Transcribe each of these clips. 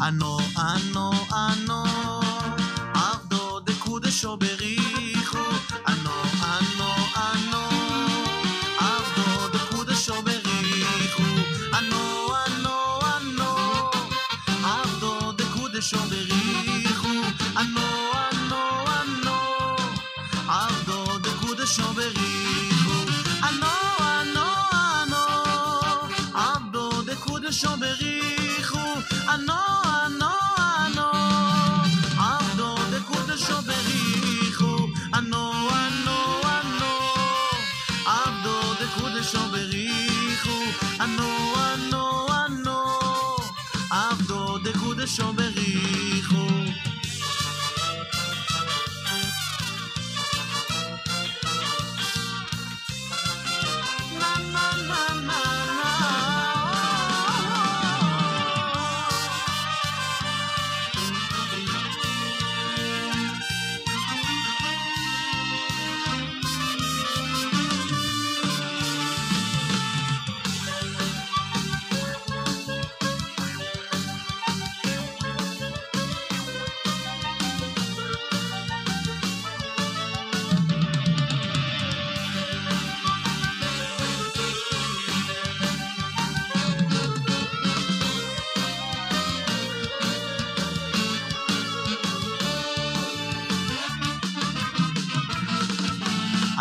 Ano, ano, ano, Avdo de Kudesho Berichu. Ano, ano, ano, Avdo de Kudesho Berichu. Ano, ano, ano, Avdo de Kudesho Berichu. Ano, ano, ano, Avdo de Kudesho Berichu. Ano, ano, ano, Avdo de Kudesho Berichu. Ano, ano, ano, Avdo de Kudesho Berichu. Ano, ano, ano, Avdo de Kudesho Berichu. Ano, ano, ano, Avdo de Kudesho Berichu. Na, na, na, na, na.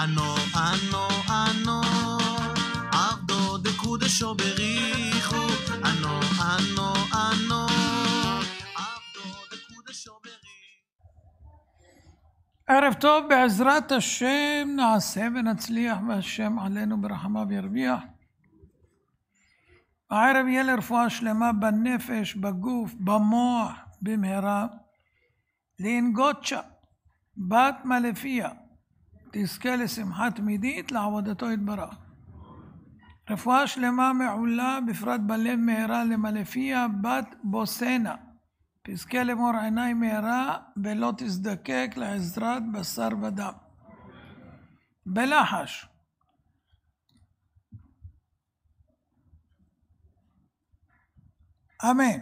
Ano, ano, ano, Avdo de Kudesho Berichu. Ano, ano, ano, Avdo de Kudesho Berichu. ערב טוב, בעזרת השם נעשה ונצליח והשם עלינו ברחמיו ירביח. הערב יהיה לרפואה שלמה בנפש, בגוף, במוח, במהרה. לאנגוצ'ה, בת מלפיה, תזכה לשמחה תמידית לעבודתו יתברך. רפואה שלמה מעולה, בפרט בלב מהרה למלפיה, בת בוסנה. תזכה למור עיניים מהרה ולא תזדקק לעזרת בשר ודם. בלחש. אמן.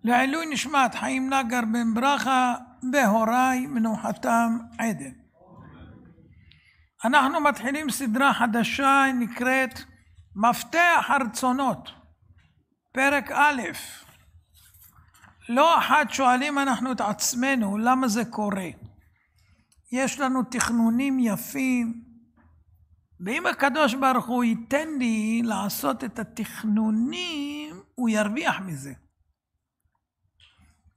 לעילוי נשמת חיים נגר בן ברכה בהוריי מנוחתם עדן. אנחנו מתחילים סדרה חדשה נקראת מפתח הרצונות, פרק א'. לא אחת שואלים אנחנו את עצמנו למה זה קורה. יש לנו תכנונים יפים, ואם הקדוש ברוך הוא ייתן לי לעשות את התכנונים, הוא ירוויח מזה.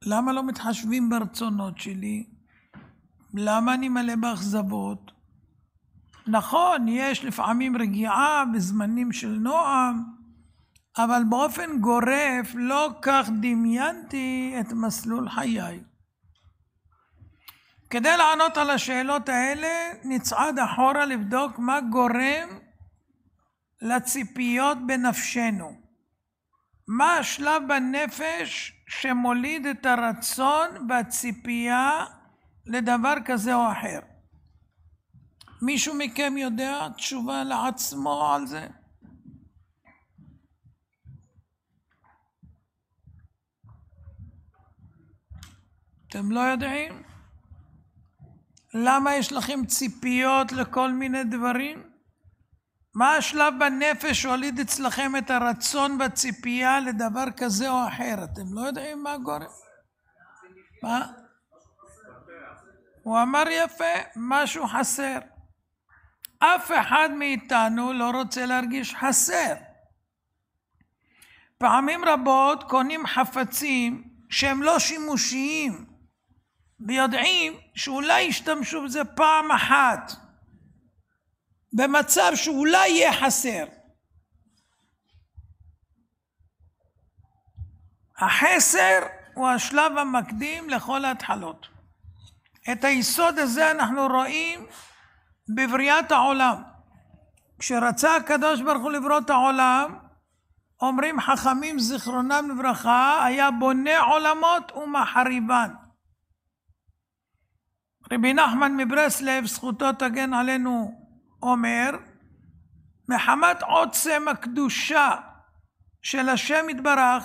למה לא מתחשבים ברצונות שלי? למה אני מלא באכזבות? נכון, יש לפעמים רגיעה בזמנים של נועם, אבל באופן גורף לא כך דמיינתי את מסלול חיי. כדי לענות על השאלות האלה נצעד אחורה לבדוק מה גורם לציפיות בנפשנו. מה השלב בנפש שמוליד את הרצון והציפייה לדבר כזה או אחר? מישהו מכם יודע תשובה לעצמו על זה? אתם לא יודעים? למה יש לכם ציפיות לכל מיני דברים? מה השלב בנפש שהוליד אצלכם את הרצון והציפייה לדבר כזה או אחר? אתם לא יודעים מה גורם? מה? הוא אמר יפה, משהו חסר. אף אחד מאיתנו לא רוצה להרגיש חסר. פעמים רבות קונים חפצים שהם לא שימושיים, ויודעים שאולי ישתמשו בזה פעם אחת, במצב שאולי יהיה חסר. החסר הוא השלב המקדים לכל ההתחלות. את היסוד הזה אנחנו רואים בבריאת העולם. כשרצה הקדוש ברוך הוא לברוא את העולם, אומרים חכמים זיכרונם לברכה, היה בונה עולמות ומחריבן. רבי נחמן מברסלב, זכותו תגן עלינו, אומר, מחמת עוצם הקדושה של השם יתברך,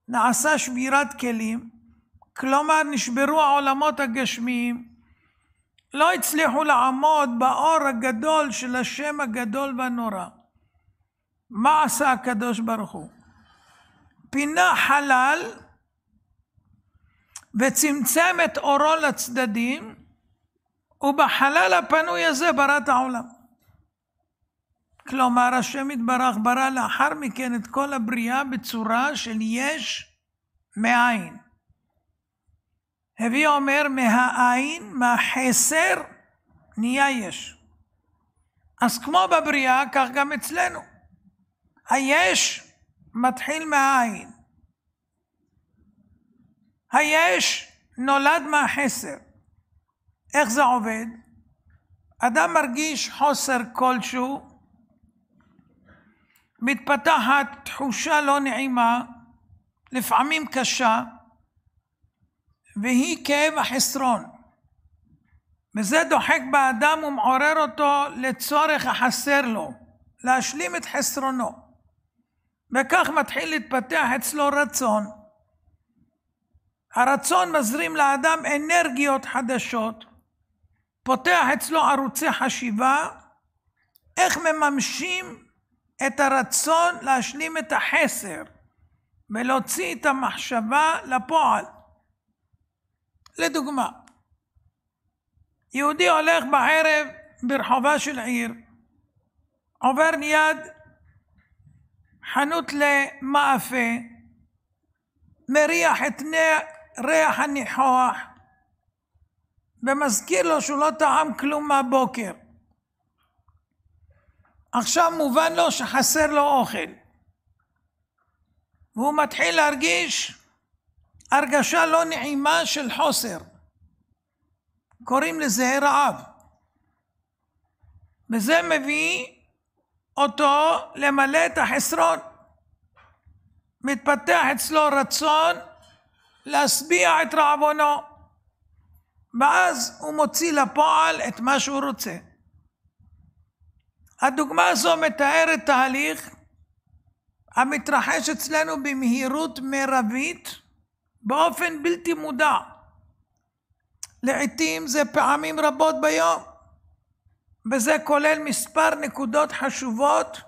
נעשה שבירת כלים, כלומר נשברו העולמות הגשמיים, לא הצליחו לעמוד באור הגדול של השם הגדול והנורא. מה עשה הקדוש ברוך הוא? פינה חלל וצמצם את אורו לצדדים, ובחלל הפנוי הזה ברא את העולם. כלומר, השם יתברך ברא לאחר מכן את כל הבריאה בצורה של יש מאין. הביא אומר מהעין, מהחסר, נהיה יש. אז כמו בבריאה, כך גם אצלנו. היש מתחיל מהעין. היש נולד מהחסר. איך זה עובד? אדם מרגיש חוסר כלשהו, מתפתחת תחושה לא נעימה, לפעמים קשה, והיא כאב החסרון. וזה דוחק באדם ומעורר אותו לצורך החסר לו, להשלים את חסרונו. וכך מתחיל להתפתח אצלו רצון. הרצון מזרים לאדם אנרגיות חדשות, פותח אצלו ערוצי חשיבה, איך מממשים את הרצון להשלים את החסר, ולהוציא את המחשבה לפועל. לדוגמה, יהודי הולך בערב ברחובה של עיר, עובר ליד חנות למאפה, מריח את ריח הניחוח, ומזכיר לו שהוא לא טעם כלום מהבוקר. עכשיו מובן לו שחסר לו אוכל, והוא מתחיל להרגיש הרגשה לא נעימה של חוסר. קוראים לזה רעב. וזה מביא אותו למלא את החסרון. מתפתח אצלו רצון להשביע את רעבונו, ואז הוא מוציא לפועל את מה שהוא רוצה. הדוגמה הזו מתארת תהליך המתרחש אצלנו במהירות מרבית, באופן בלתי מודע. לעתים זה פעמים רבות ביום, וזה כולל מספר נקודות חשובות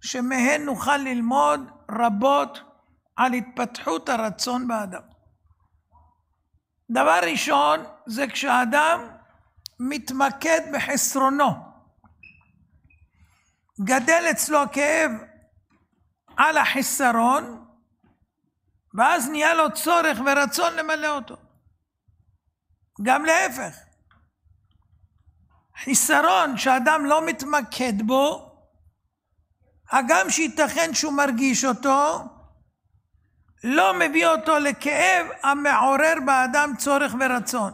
שמהן נוכל ללמוד רבות על התפתחות הרצון באדם. דבר ראשון זה כשאדם מתמקד בחסרונו, גדל אצלו הכאב על החסרון, ואז נהיה לו צורך ורצון למלא אותו. גם להפך, חיסרון שאדם לא מתמקד בו, הגם שייתכן שהוא מרגיש אותו, לא מביא אותו לכאב המעורר באדם צורך ורצון.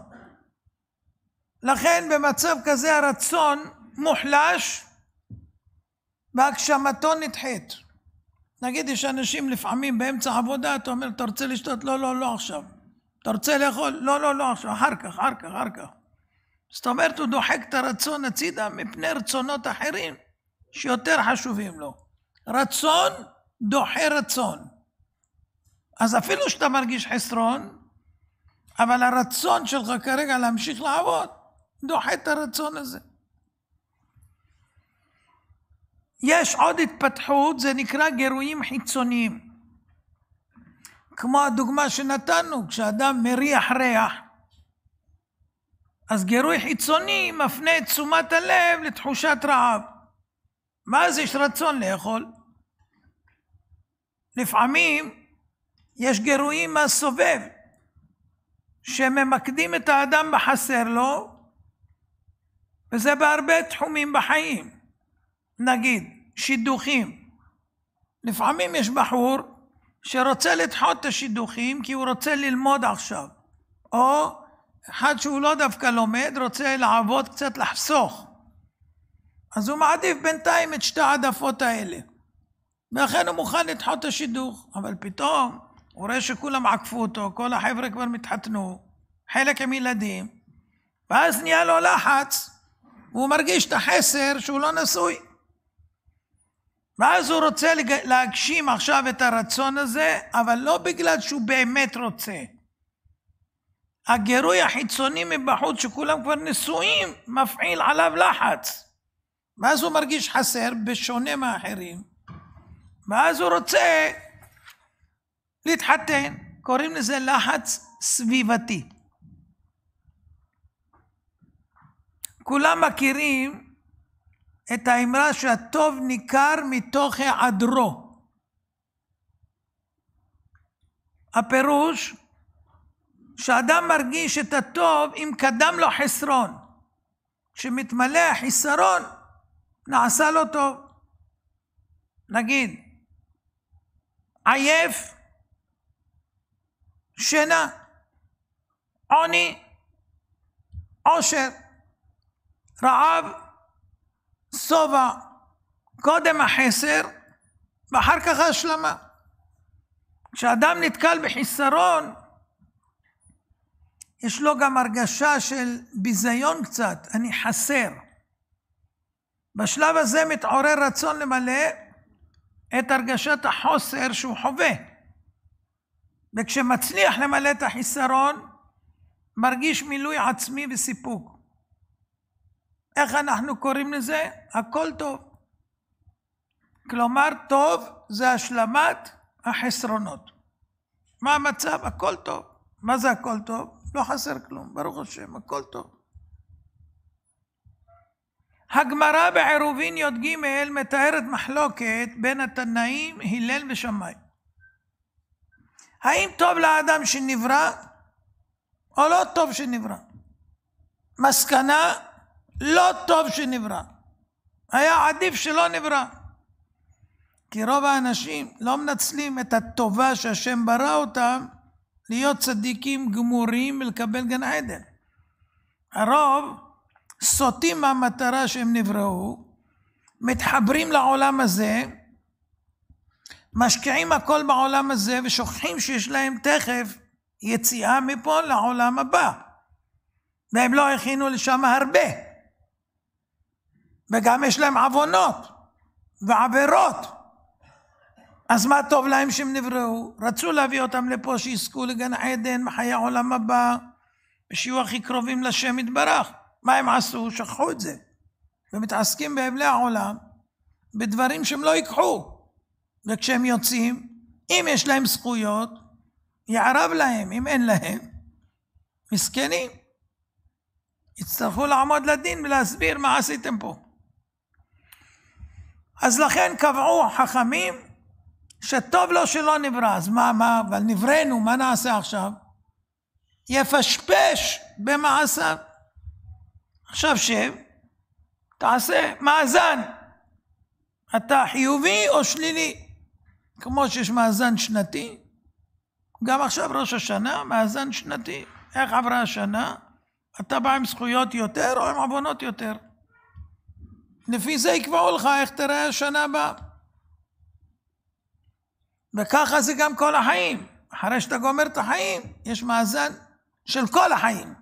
לכן במצב כזה הרצון מוחלש והגשמתו נדחית. נגיד יש אנשים לפעמים באמצע עבודה, אתה אומר, אתה רוצה לשתות? לא עכשיו. אתה רוצה לאכול? לא עכשיו, אחר כך. זאת אומרת, הוא דוחק את הרצון הצידה מפני רצונות אחרים שיותר חשובים לו. רצון דוחה רצון. אז אפילו שאתה מרגיש חסרון, אבל הרצון שלך כרגע להמשיך לעבוד, דוחה את הרצון הזה. יש עוד התפתחות, זה נקרא גירויים חיצוניים. כמו הדוגמה שנתנו, כשאדם מריח ריח, אז גירוי חיצוני מפנה את תשומת הלב לתחושת רעב. ואז יש רצון לאכול. לפעמים יש גירויים מהסובב, שממקדים את האדם בחסר לו, וזה בהרבה תחומים בחיים. נגיד, שידוכים. לפעמים יש בחור שרוצה לדחות את השידוכים כי הוא רוצה ללמוד עכשיו. או אחד שהוא לא דווקא לומד, רוצה לעבוד קצת לחסוך. אז הוא מעדיף בינתיים את שתי העדפות האלה. ואכן הוא מוכן לדחות את השידוך. אבל פתאום הוא רואה שכולם עקפו אותו, כל החבר'ה כבר מתחתנו, חלק עם ילדים, ואז נהיה לו לחץ, והוא מרגיש את החסר שהוא לא נשוי. ואז הוא רוצה להגשים עכשיו את הרצון הזה, אבל לא בגלל שהוא באמת רוצה. הגירוי החיצוני מבחוץ, שכולם כבר נשואים, מפעיל עליו לחץ. ואז הוא מרגיש חסר, בשונה מאחרים. ואז הוא רוצה להתחתן. קוראים לזה לחץ סביבתי. כולם מכירים את האמרה שהטוב ניכר מתוך היעדרו. הפירוש שאדם מרגיש את הטוב אם קדם לו חסרון. כשמתמלא החיסרון נעשה לו טוב. נגיד, עייף, שינה, עוני, עושר, רעב, סובה, קודם החסר ואחר כך ההשלמה. כשאדם נתקל בחיסרון, יש לו גם הרגשה של ביזיון קצת, אני חסר. בשלב הזה מתעורר רצון למלא את הרגשת החוסר שהוא חווה. וכשמצליח למלא את החיסרון, מרגיש מילוי עצמי וסיפוק. איך אנחנו קוראים לזה? הכל טוב. כלומר, טוב זה השלמת החסרונות. מה המצב? הכל טוב. מה זה הכל טוב? לא חסר כלום, ברוך השם, הכל טוב. הגמרא בעירובין י"ג מתארת מחלוקת בין התנאים, הלל ושמאי. האם טוב לאדם שנברא או לא טוב שנברא? מסקנה, לא טוב שנברא. היה עדיף שלא נברא. כי רוב האנשים לא מנצלים את הטובה שהשם ברא אותם להיות צדיקים גמורים ולקבל גן עדן. הרוב סוטים מהמטרה שהם נבראו, מתחברים לעולם הזה, משקיעים הכל בעולם הזה ושוכחים שיש להם תכף יציאה מפה לעולם הבא. והם לא הכינו לשם הרבה. וגם יש להם עוונות ועבירות. אז מה טוב להם שהם נבראו? רצו להביא אותם לפה שיזכו לגן עדן, בחיי העולם הבא, ושיהיו הכי קרובים לשם יתברך. מה הם עשו? שכחו את זה. ומתעסקים בהבלי העולם, בדברים שהם לא ייקחו. וכשהם יוצאים, אם יש להם זכויות, יערב להם, אם אין להם, מסכנים. יצטרכו לעמוד לדין ולהסביר מה עשיתם פה. אז לכן קבעו חכמים, שטוב לו שלא נברא. אז מה, אבל נבראנו, מה נעשה עכשיו? יפשפש במעשיו. עכשיו שב, תעשה מאזן. אתה חיובי או שלילי? כמו שיש מאזן שנתי, גם עכשיו ראש השנה, מאזן שנתי. איך עברה השנה? אתה בא עם זכויות יותר או עם עוונות יותר? לפי זה יקבעו לך איך תראה השנה הבאה. וככה זה גם כל החיים. אחרי שאתה גומר את החיים, יש מאזן של כל החיים.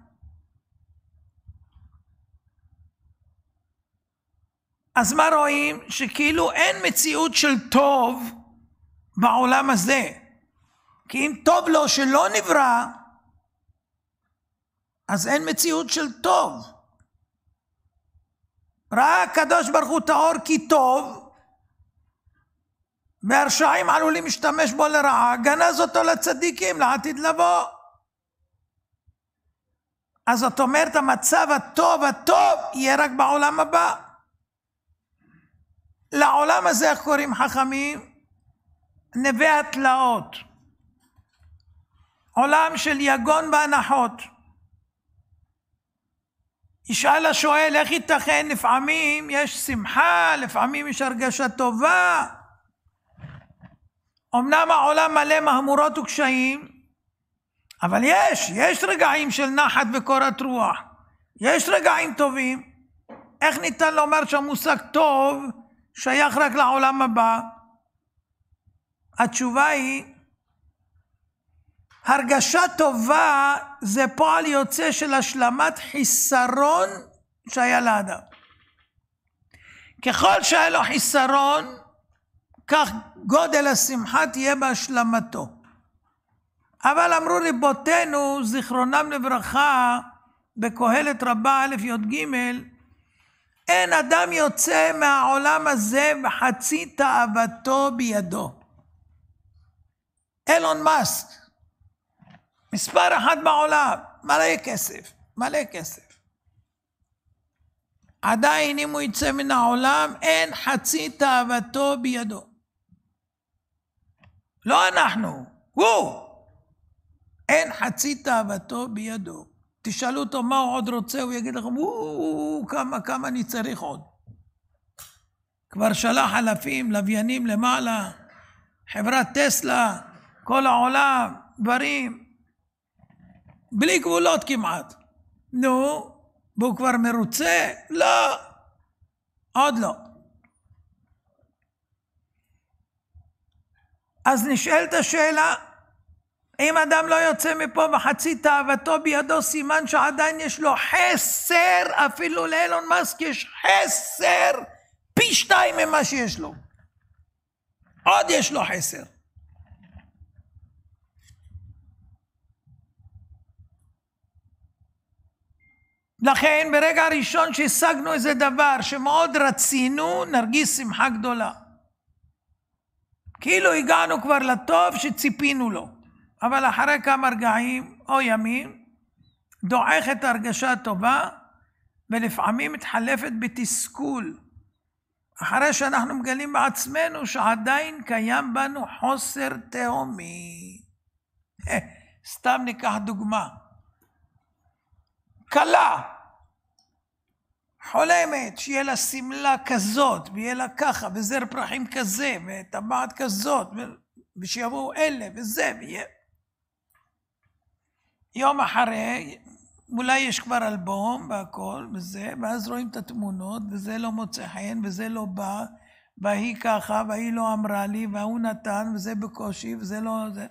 אז מה רואים? שכאילו אין מציאות של טוב בעולם הזה. כי אם טוב לו שלא נברא, אז אין מציאות של טוב. ראה הקדוש ברוך הוא את האור כי טוב, והרשעים עלולים להשתמש בו לרעה, גנז אותו לצדיקים לעתיד לבוא. אז זאת אומרת, המצב הטוב יהיה רק בעולם הבא. לעולם הזה איך קוראים חכמים? נווה התלאות. עולם של יגון והנחות. ישאל השואל, איך ייתכן? לפעמים יש שמחה, לפעמים יש הרגשה טובה. אמנם העולם מלא מהמורות וקשיים, אבל יש רגעים של נחת וקורת רוח. יש רגעים טובים. איך ניתן לומר שהמושג טוב שייך רק לעולם הבא? התשובה היא, הרגשה טובה זה פועל יוצא של השלמת חיסרון שהיה לאדם. ככל שהיה לו חיסרון, כך גודל השמחה תהיה בהשלמתו. אבל אמרו רבותינו, זיכרונם לברכה, בקהלת רבה א' י"ג, אין אדם יוצא מהעולם הזה וחצי תאוותו בידו. אילון מאסק, מספר אחד בעולם, מלא כסף, מלא כסף. עדיין אם הוא יצא מן העולם, אין חצי תאוותו בידו. לא אנחנו, הוא. אין חצי תאוותו בידו. תשאלו אותו מה הוא עוד רוצה, הוא יגיד לכם, כמה אני צריך עוד. כבר שלח אלפים, לוויינים למעלה, חברת טסלה, כל העולם, דברים, בלי גבולות כמעט. נו, והוא כבר מרוצה? לא, עוד לא. אז נשאלת השאלה, אם אדם לא יוצא מפה וחצי תאוותו בידו, סימן שעדיין יש לו חסר, אפילו לאילון מאסק יש חסר פי 2 ממה שיש לו. עוד יש לו חסר. לכן ברגע הראשון שהשגנו איזה דבר שמאוד רצינו, נרגיש שמחה גדולה. כאילו הגענו כבר לטוב שציפינו לו. אבל אחרי כמה רגעים או ימים, דועכת הרגשה טובה, ולפעמים מתחלפת בתסכול. אחרי שאנחנו מגלים בעצמנו שעדיין קיים בנו חוסר תהומי. סתם ניקח דוגמה. כלה, חולמת שיהיה לה סמלה כזאת, ויהיה לה ככה, וזר פרחים כזה, וטבעת כזאת, ושיבואו אלה, וזה, ויהיה. יום אחרי, אולי יש כבר אלבום והכל, וזה, ואז רואים את התמונות, וזה לא מוצא חן, וזה לא בא, והיא ככה, והיא לא אמרה לי, והוא נתן, וזה בקושי, וזה לא זה.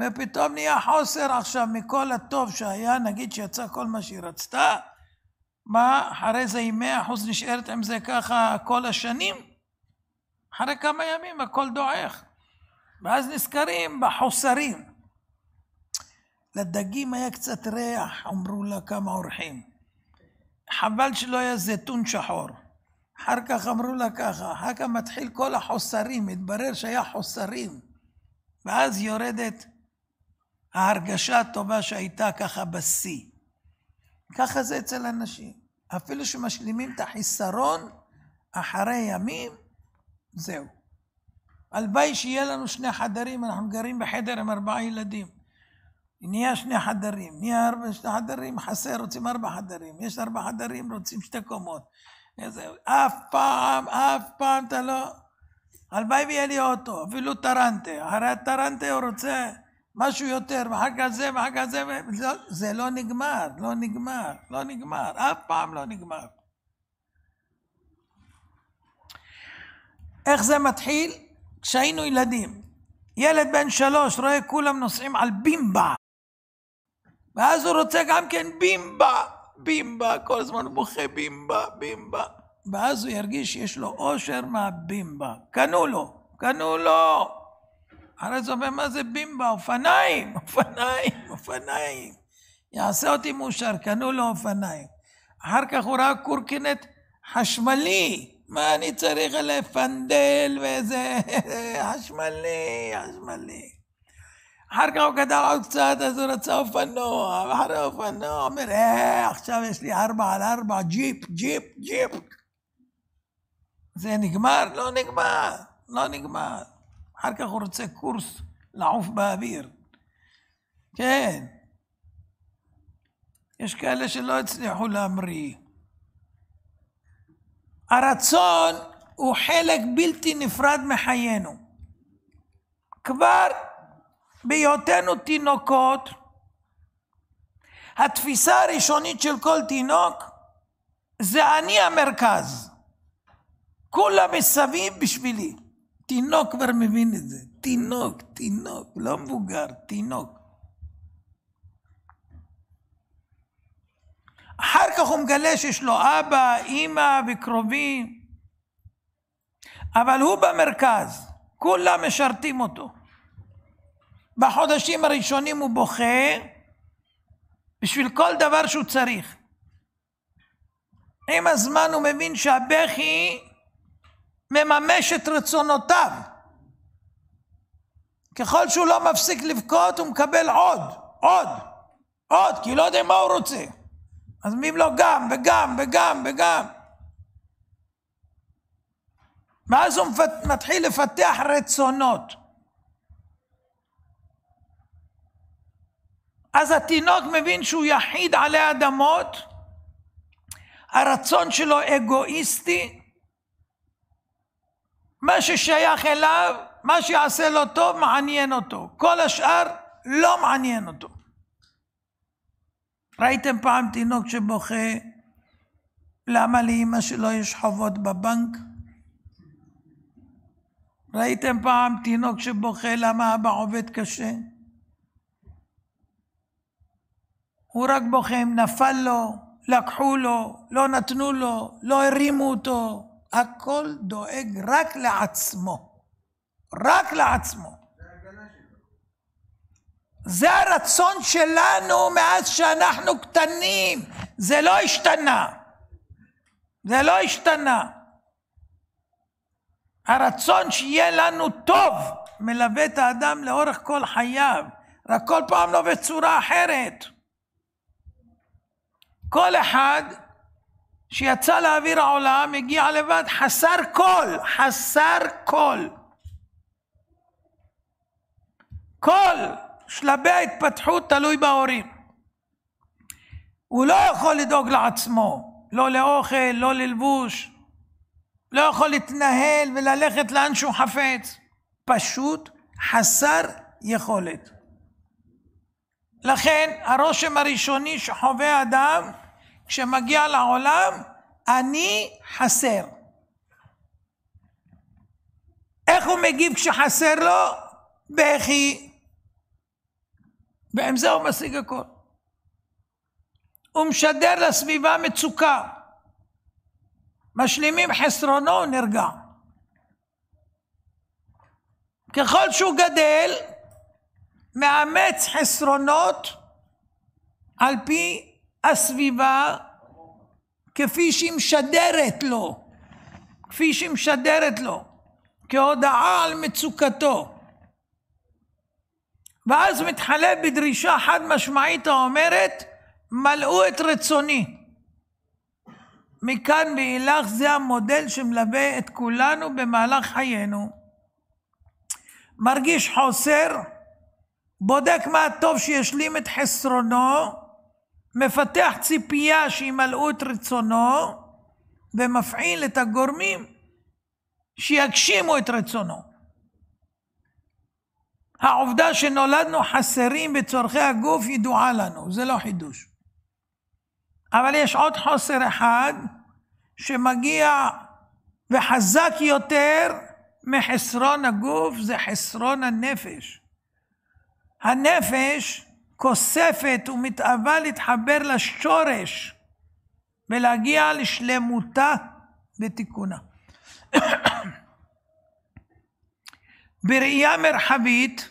ופתאום נהיה חוסר עכשיו מכל הטוב שהיה, נגיד שיצא כל מה שהיא רצתה, מה, אחרי זה היא 100% נשארת עם זה ככה כל השנים? אחרי כמה ימים הכל דועך. ואז נזכרים בחוסרים. לדגים היה קצת ריח, אמרו לה כמה אורחים. חבל שלא היה זיתון שחור. אחר כך אמרו לה ככה, אחר כך מתחיל כל החוסרים, התברר שהיה חוסרים. ואז יורדת ההרגשה הטובה שהייתה ככה בשיא. ככה זה אצל אנשים. אפילו שמשלימים את החיסרון, אחרי ימים, זהו. הלוואי שיהיה לנו 2 חדרים, אנחנו גרים בחדר עם 4 ילדים. נהיה 2 חדרים, נהיה 2 חדרים, חסר, רוצים 4 חדרים. יש 4 חדרים, רוצים 2 קומות. אף פעם אתה לא... הלוואי ויהיה לי אוטו, אפילו טרנטה. אחרי הטרנטה הוא רוצה משהו יותר, ואחר כך זה, ואחר כך זה, זה לא נגמר, לא נגמר, לא נגמר, אף פעם לא נגמר. איך זה מתחיל? כשהיינו ילדים. ילד בן 3 רואה כולם נוסעים על בימבה. ואז הוא רוצה גם כן בימבה, בימבה, כל הזמן הוא בוכה בימבה, בימבה. ואז הוא ירגיש שיש לו אושר מהבימבה. קנו לו. אחרי זה אומר, מה זה בימבה? אופניים, אופניים, אופניים. יעשה אותי מאושר, קנו לו אופניים. אחר כך הוא ראה קורקינט חשמלי. מה אני צריך לפנדל ואיזה חשמלי. אחר כך הוא גדל עוד קצת, אז הוא רצה אופנוע. ואחרי אופנוע, אומר, עכשיו יש לי 4x4, ג'יפ. זה נגמר? לא נגמר. אחר כך הוא רוצה קורס לעוף באוויר. כן. יש כאלה שלא הצליחו להמריא. הרצון הוא חלק בלתי נפרד מחיינו. כבר בהיותנו תינוקות, התפיסה הראשונית של כל תינוק, זה אני המרכז. כולם מסביב בשבילי. תינוק כבר מבין את זה. תינוק, לא מבוגר, תינוק. אחר כך הוא מגלה שיש לו אבא, אמא וקרובים. אבל הוא במרכז, כולם משרתים אותו. בחודשים הראשונים הוא בוכה בשביל כל דבר שהוא צריך. עם הזמן הוא מבין שהבכי מממש את רצונותיו. ככל שהוא לא מפסיק לבכות, הוא מקבל עוד, כי לא יודע מה הוא רוצה. אז אומרים לו גם וגם. ואז הוא מתחיל לפתח רצונות. אז התינוק מבין שהוא יחיד עלי אדמות, הרצון שלו אגואיסטי, מה ששייך אליו, מה שיעשה לו טוב מעניין אותו, כל השאר לא מעניין אותו. ראיתם פעם תינוק שבוכה, למה לאמא שלו יש חובות בבנק? ראיתם פעם תינוק שבוכה, למה אבא עובד קשה? הוא רק בוכה אם נפל לו, לקחו לו, לא נתנו לו, לא הרימו אותו. הכל דואג רק לעצמו. רק לעצמו. זה הרצון שלנו מאז שאנחנו קטנים. זה לא השתנה. הרצון שיהיה לנו טוב מלווה את האדם לאורך כל חייו. רק כל פעם לא בצורה אחרת. כל אחד שיצא לאוויר העולם הגיע לבד חסר כל. כל שלבי ההתפתחות תלוי בהורים. הוא לא יכול לדאוג לעצמו, לא לאוכל, לא ללבוש, לא יכול להתנהל וללכת לאן שהוא חפץ. פשוט חסר יכולת. לכן הרושם הראשוני שחווה אדם כשמגיע לעולם, אני חסר. איך הוא מגיב כשחסר לו? בכי. ועם זה הוא משיג הכל. הוא משדר לסביבה מצוקה. משלימים חסרונו, הוא נרגע. ככל שהוא גדל, מאמץ חסרונות על פי הסביבה כפי שהיא משדרת לו, כהודעה על מצוקתו. ואז מתחלף בדרישה חד משמעית האומרת, מלאו את רצוני. מכאן ואילך זה המודל שמלווה את כולנו במהלך חיינו. מרגיש חוסר, בודק מה הטוב שישלים את חסרונו, מפתח ציפייה שימלאו את רצונו, ומפעיל את הגורמים שיגשימו את רצונו. העובדה שנולדנו חסרים בצורכי הגוף ידועה לנו, זה לא חידוש. אבל יש עוד חוסר אחד שמגיע וחזק יותר מחסרון הגוף, זה חסרון הנפש. הנפש כוספת ומתאווה להתחבר לשורש ולהגיע לשלמותה ותיקונה. בראייה מרחבית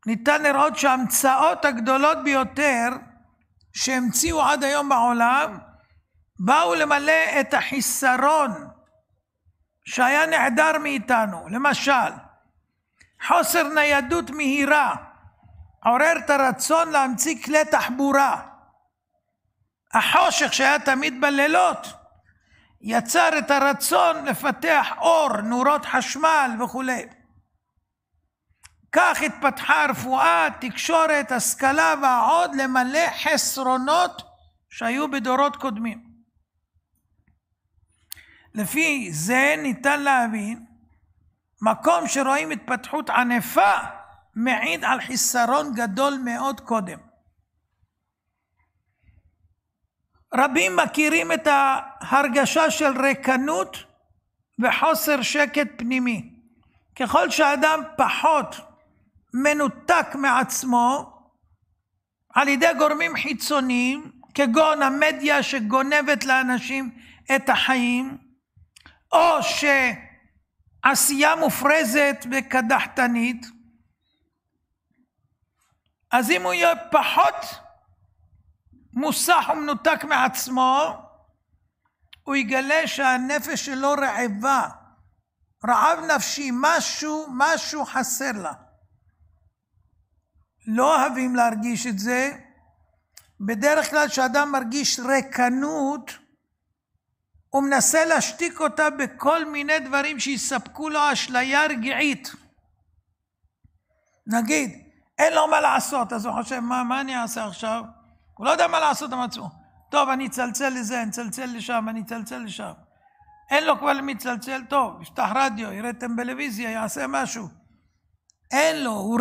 ניתן לראות שההמצאות הגדולות ביותר שהמציאו עד היום בעולם באו למלא את החיסרון שהיה נעדר מאיתנו. למשל, חוסר ניידות מהירה עורר את הרצון להמציא כלי תחבורה. החושך שהיה תמיד בלילות יצר את הרצון לפתח אור, נורות חשמל וכו'. כך התפתחה הרפואה, תקשורת, השכלה ועוד למלא חסרונות שהיו בדורות קודמים. לפי זה ניתן להבין, מקום שרואים התפתחות ענפה מעיד על חיסרון גדול מאוד קודם. רבים מכירים את ההרגשה של ריקנות וחוסר שקט פנימי. ככל שהאדם פחות מנותק מעצמו על ידי גורמים חיצוניים, כגון המדיה שגונבת לאנשים את החיים, או עשייה מופרזת וקדחתנית, אז אם הוא יהיה פחות מוסח ומנותק מעצמו, הוא יגלה שהנפש שלו רעבה, רעב נפשי, משהו חסר לה. לא אוהבים להרגיש את זה. בדרך כלל כשאדם מרגיש ריקנות, הוא מנסה להשתיק אותה בכל מיני דברים שיספקו לו אשליה רגעית. נגיד, אין לו מה לעשות, אז הוא חושב, מה אני אעשה עכשיו? הוא לא יודע מה לעשות עם עצמו. טוב, אני אצלצל לזה, אני אצלצל לשם, אני אצלצל לשם. אין לו כבר למי לצלצל, טוב, יפתח רדיו, יראה טלוויזיה, יעשה משהו. אין לו, הוא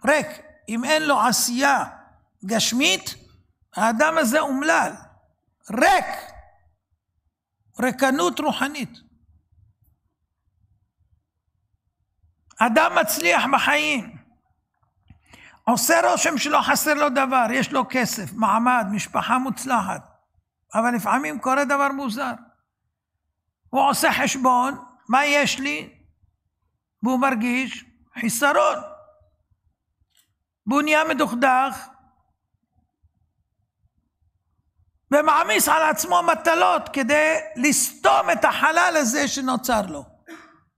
ריק. אם אין לו עשייה גשמית, האדם הזה אומלל. ריקנות רוחנית. אדם מצליח בחיים, עושה רושם שלא חסר לו דבר, יש לו כסף, מעמד, משפחה מוצלחת, אבל לפעמים קורה דבר מוזר. הוא עושה חשבון, מה יש לי? והוא מרגיש חיסרון. והוא נהיה מדוכדך, ומעמיס על עצמו מטלות כדי לסתום את החלל הזה שנוצר לו.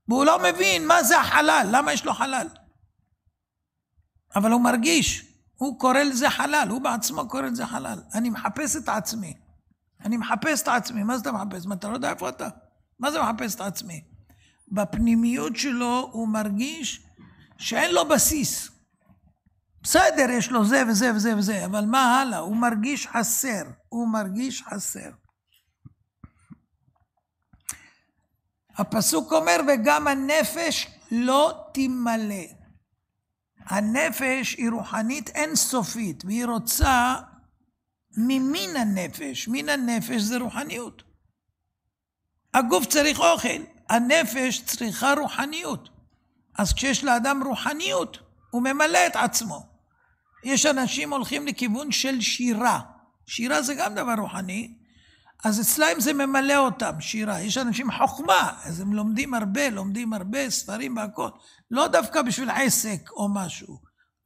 והוא לא מבין מה זה החלל, למה יש לו חלל. אבל הוא מרגיש, הוא קורא לזה חלל, הוא בעצמו קורא לזה חלל. אני מחפש את עצמי. מה זה אתה מחפש? מה אתה לא יודע איפה אתה? מה זה מחפש את עצמי? בפנימיות שלו הוא מרגיש שאין לו בסיס. בסדר, יש לו זה וזה וזה וזה, אבל מה הלאה? הוא מרגיש חסר. הפסוק אומר, וגם הנפש לא תמלא. הנפש היא רוחנית אינסופית, והיא רוצה ממין הנפש. מין הנפש זה רוחניות. הגוף צריך אוכל, הנפש צריכה רוחניות. אז כשיש לאדם רוחניות, הוא ממלא את עצמו. יש אנשים הולכים לכיוון של שירה. שירה זה גם דבר רוחני, אז אצלהם זה ממלא אותם, שירה. יש אנשים חוכמה, אז הם לומדים הרבה ספרים והכל. לא דווקא בשביל עסק או משהו.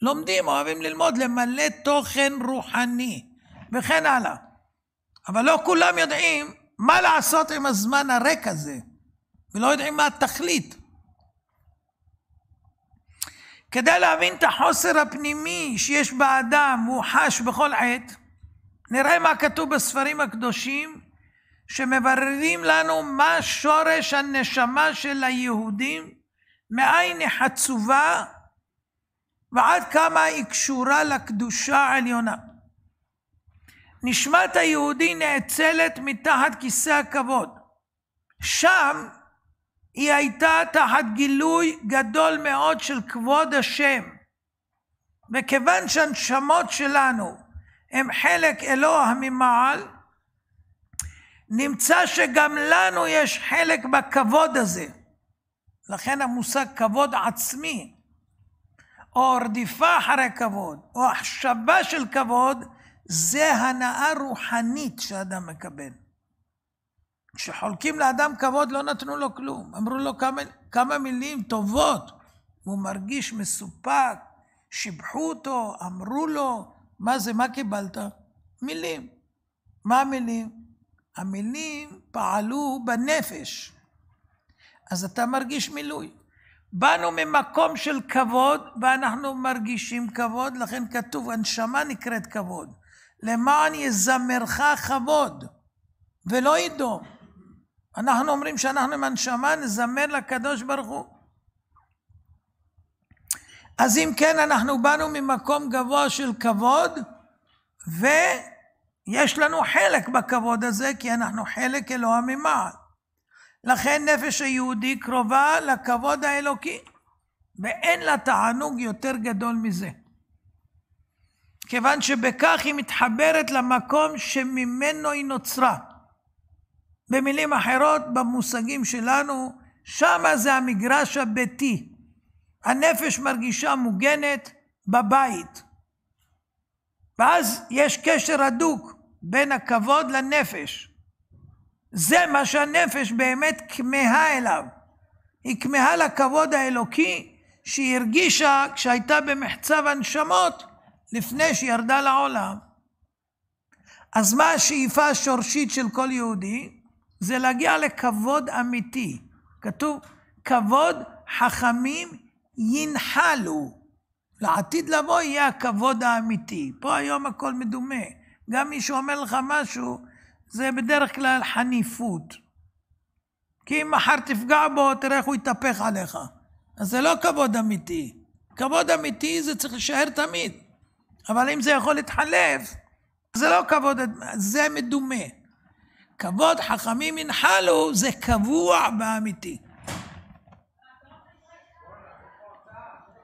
לומדים, אוהבים ללמוד, למלא תוכן רוחני, וכן הלאה. אבל לא כולם יודעים מה לעשות עם הזמן הריק הזה, ולא יודעים מה התכלית. כדי להבין את החוסר הפנימי שיש באדם, והוא חש בכל עת, נראה מה כתוב בספרים הקדושים, שמבררים לנו מה שורש הנשמה של היהודים, מאין היא חצובה, ועד כמה היא קשורה לקדושה העליונה. נשמת היהודי נאצלת מתחת כיסא הכבוד. שם היא הייתה תחת גילוי גדול מאוד של כבוד השם. וכיוון שהנשמות שלנו הם חלק אלוה ממעל, נמצא שגם לנו יש חלק בכבוד הזה. לכן המושג כבוד עצמי, או רדיפה אחרי כבוד, או החשבה של כבוד, זה הנאה רוחנית שאדם מקבל. כשחולקים לאדם כבוד לא נתנו לו כלום, אמרו לו כמה מילים טובות, הוא מרגיש מסופק, שיבחו אותו, אמרו לו, מה זה, מה קיבלת? מילים. מה המילים? המילים פעלו בנפש, אז אתה מרגיש מילוי. באנו ממקום של כבוד, ואנחנו מרגישים כבוד, לכן כתוב, הנשמה נקראת כבוד. למען יזמרך כבוד, ולא ידום. אנחנו אומרים שאנחנו עם הנשמה נזמר לקדוש ברוך הוא. אז אם כן, אנחנו באנו ממקום גבוה של כבוד, ויש לנו חלק בכבוד הזה, כי אנחנו חלק אלוה ממעל. לכן נפש היהודי קרובה לכבוד האלוקי, ואין לה תענוג יותר גדול מזה. כיוון שבכך היא מתחברת למקום שממנו היא נוצרה. במילים אחרות, במושגים שלנו, שמה זה המגרש הביתי. הנפש מרגישה מוגנת בבית. ואז יש קשר הדוק בין הכבוד לנפש. זה מה שהנפש באמת כמהה אליו. היא כמהה לכבוד האלוקי שהיא הרגישה כשהייתה במחצב הנשמות לפני שירדה לעולם. אז מה השאיפה השורשית של כל יהודי? זה להגיע לכבוד אמיתי. כתוב, כבוד חכמים ינחלו. לעתיד לבוא יהיה הכבוד האמיתי. פה היום הכל מדומה. גם מי שאומר לך משהו, זה בדרך כלל חניפות. כי אם מחר תפגע בו, תראה איך הוא יתהפך עליך. אז זה לא כבוד אמיתי. כבוד אמיתי זה צריך להישאר תמיד. אבל אם זה יכול להתחלף, זה לא כבוד, זה מדומה. כבוד חכמים ינחלו זה קבוע באמיתי.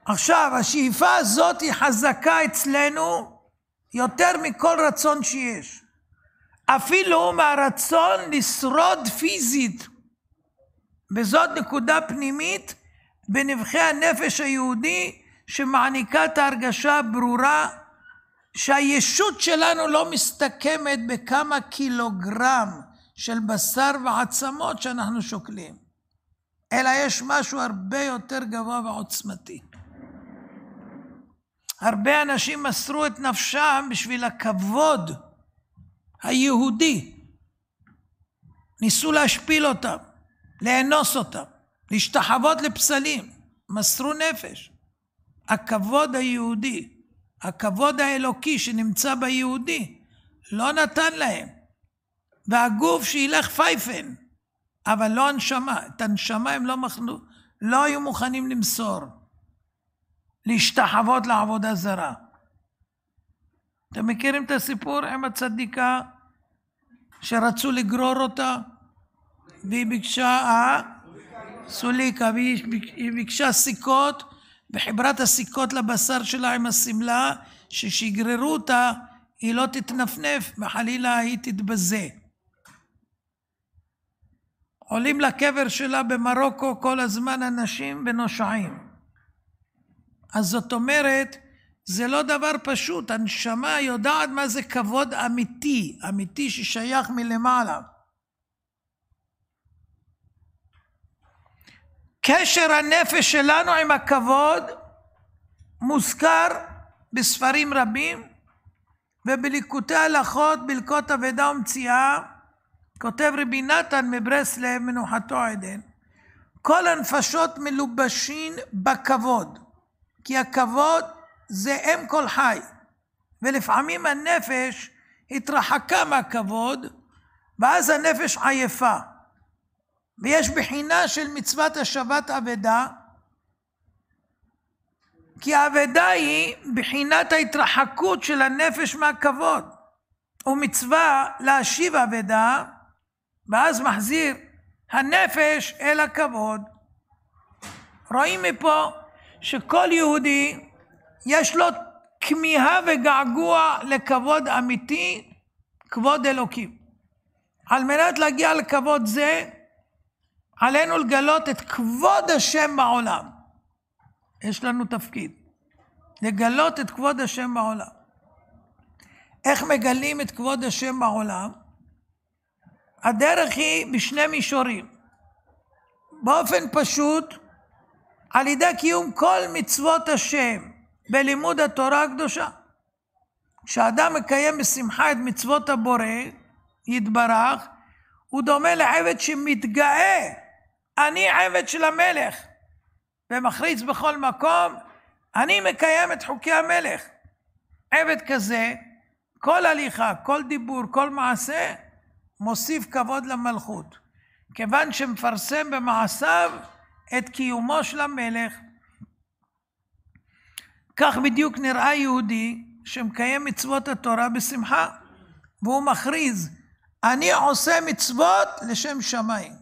עכשיו, השאיפה הזאת היא חזקה אצלנו יותר מכל רצון שיש. אפילו מהרצון לשרוד פיזית. וזאת נקודה פנימית בנבחי הנפש היהודי שמעניקה את ההרגשה הברורה שהישות שלנו לא מסתכמת בכמה קילוגרם של בשר ועצמות שאנחנו שוקלים, אלא יש משהו הרבה יותר גבוה ועוצמתי. הרבה אנשים מסרו את נפשם בשביל הכבוד היהודי. ניסו להשפיל אותם, לאנוס אותם, להשתחוות לפסלים, מסרו נפש. הכבוד היהודי, הכבוד האלוקי שנמצא ביהודי, לא נתן להם. והגוף שילך פייפן, אבל לא הנשמה. את הנשמה הם לא היו מוכנים למסור, להשתחוות לעבודה זרה. אתם מכירים את הסיפור עם הצדיקה שרצו לגרור אותה? והיא ביקשה סוליקה, והיא ביקשה סיכות, וחיברה את הסיכות לבשר שלה עם הסמלה, ששיגררו אותה, היא לא תתנפנף, וחלילה היא תתבזה. עולים לקבר שלה במרוקו כל הזמן אנשים ונושעים. אז זאת אומרת, זה לא דבר פשוט, הנשמה יודעת מה זה כבוד אמיתי, אמיתי ששייך מלמעלה. קשר הנפש שלנו עם הכבוד מוזכר בספרים רבים, ובליקוטי הלכות, בלקות אבדה ומציאה, כותב רבי נתן מברסלב מנוחתו עדן, כל הנפשות מלובשים בכבוד, כי הכבוד זה אם כל חי, ולפעמים הנפש התרחקה מהכבוד, ואז הנפש עייפה. ויש בחינה של מצוות השבת אבדה, כי האבדה היא בחינת ההתרחקות של הנפש מהכבוד, ומצווה להשיב אבדה, ואז מחזיר הנפש אל הכבוד. רואים מפה שכל יהודי יש לו כמיהה וגעגוע לכבוד אמיתי, כבוד אלוקים. על מנת להגיע לכבוד זה, עלינו לגלות את כבוד השם בעולם. יש לנו תפקיד, לגלות את כבוד השם בעולם. איך מגלים את כבוד השם בעולם? הדרך היא בשני מישורים. באופן פשוט, על ידי קיום כל מצוות השם בלימוד התורה הקדושה. כשאדם מקיים בשמחה את מצוות הבורא, יתברך, הוא דומה לעבד שמתגאה, אני עבד של המלך, ומחריץ בכל מקום, אני מקיים את חוקי המלך. עבד כזה, כל הליכה, כל דיבור, כל מעשה, מוסיף כבוד למלכות, כיוון שמפרסם במעשיו את קיומו של המלך. כך בדיוק נראה יהודי שמקיים מצוות התורה בשמחה, והוא מכריז, אני עושה מצוות לשם שמיים,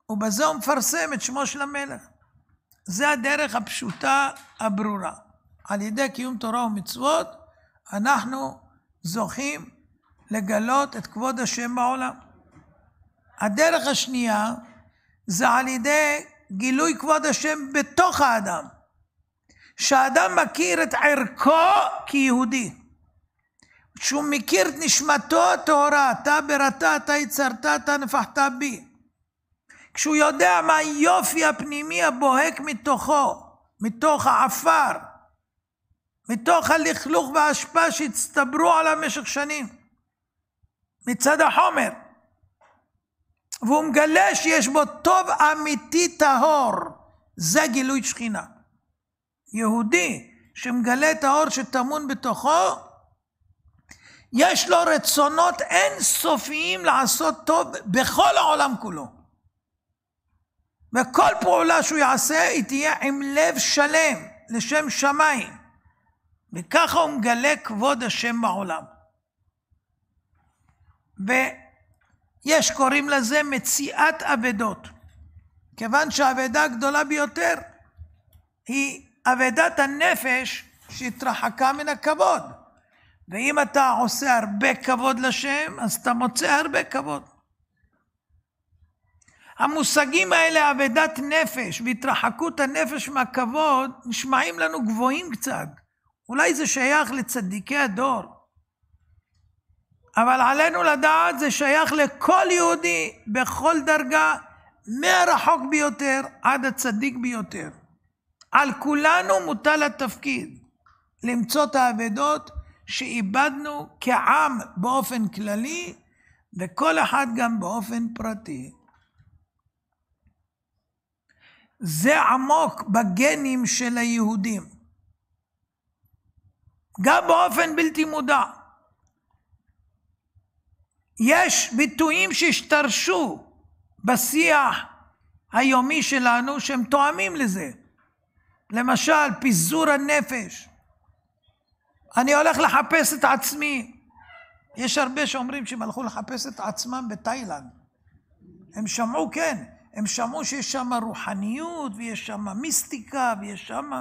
ובזה הוא מפרסם את שמו של המלך. זה הדרך הפשוטה הברורה. על ידי קיום תורה ומצוות, אנחנו זוכים לגלות את כבוד השם בעולם. הדרך השנייה, זה על ידי גילוי כבוד השם בתוך האדם. שהאדם מכיר את ערכו כיהודי. שהוא מכיר את נשמתו הטהורה, אתה בראתה, אתה יצרת, אתה נפחת בי. כשהוא יודע מה היופי הפנימי הבוהק מתוכו, מתוך העפר, מתוך הלכלוך וההשפעה שהצטברו עליו במשך שנים, מצד החומר, והוא מגלה שיש בו טוב אמיתי טהור, זה גילוי שכינה. יהודי שמגלה את האור שטמון בתוכו, יש לו רצונות אין סופיים לעשות טוב בכל העולם כולו. וכל פעולה שהוא יעשה היא תהיה עם לב שלם לשם שמיים. וככה הוא מגלה כבוד השם בעולם. ויש קוראים לזה מציאת אבדות. כיוון שהאבדה הגדולה ביותר היא אבדת הנפש שהתרחקה מן הכבוד. ואם אתה עושה הרבה כבוד לשם, אז אתה מוצא הרבה כבוד. המושגים האלה, אבדת נפש והתרחקות הנפש מהכבוד, נשמעים לנו גבוהים קצת. אולי זה שייך לצדיקי הדור. אבל עלינו לדעת זה שייך לכל יהודי בכל דרגה, מהרחוק ביותר עד הצדיק ביותר. על כולנו מוטל התפקיד למצוא את האבדות שאיבדנו כעם באופן כללי, וכל אחד גם באופן פרטי. זה עמוק בגנים של היהודים. גם באופן בלתי מודע. יש ביטויים שהשתרשו בשיח היומי שלנו שהם תואמים לזה. למשל, פיזור הנפש. אני הולך לחפש את עצמי. יש הרבה שאומרים שהם הלכו לחפש את עצמם בתאילנד. הם שמעו, כן, הם שמעו שיש שם רוחניות ויש שם מיסטיקה ויש שם...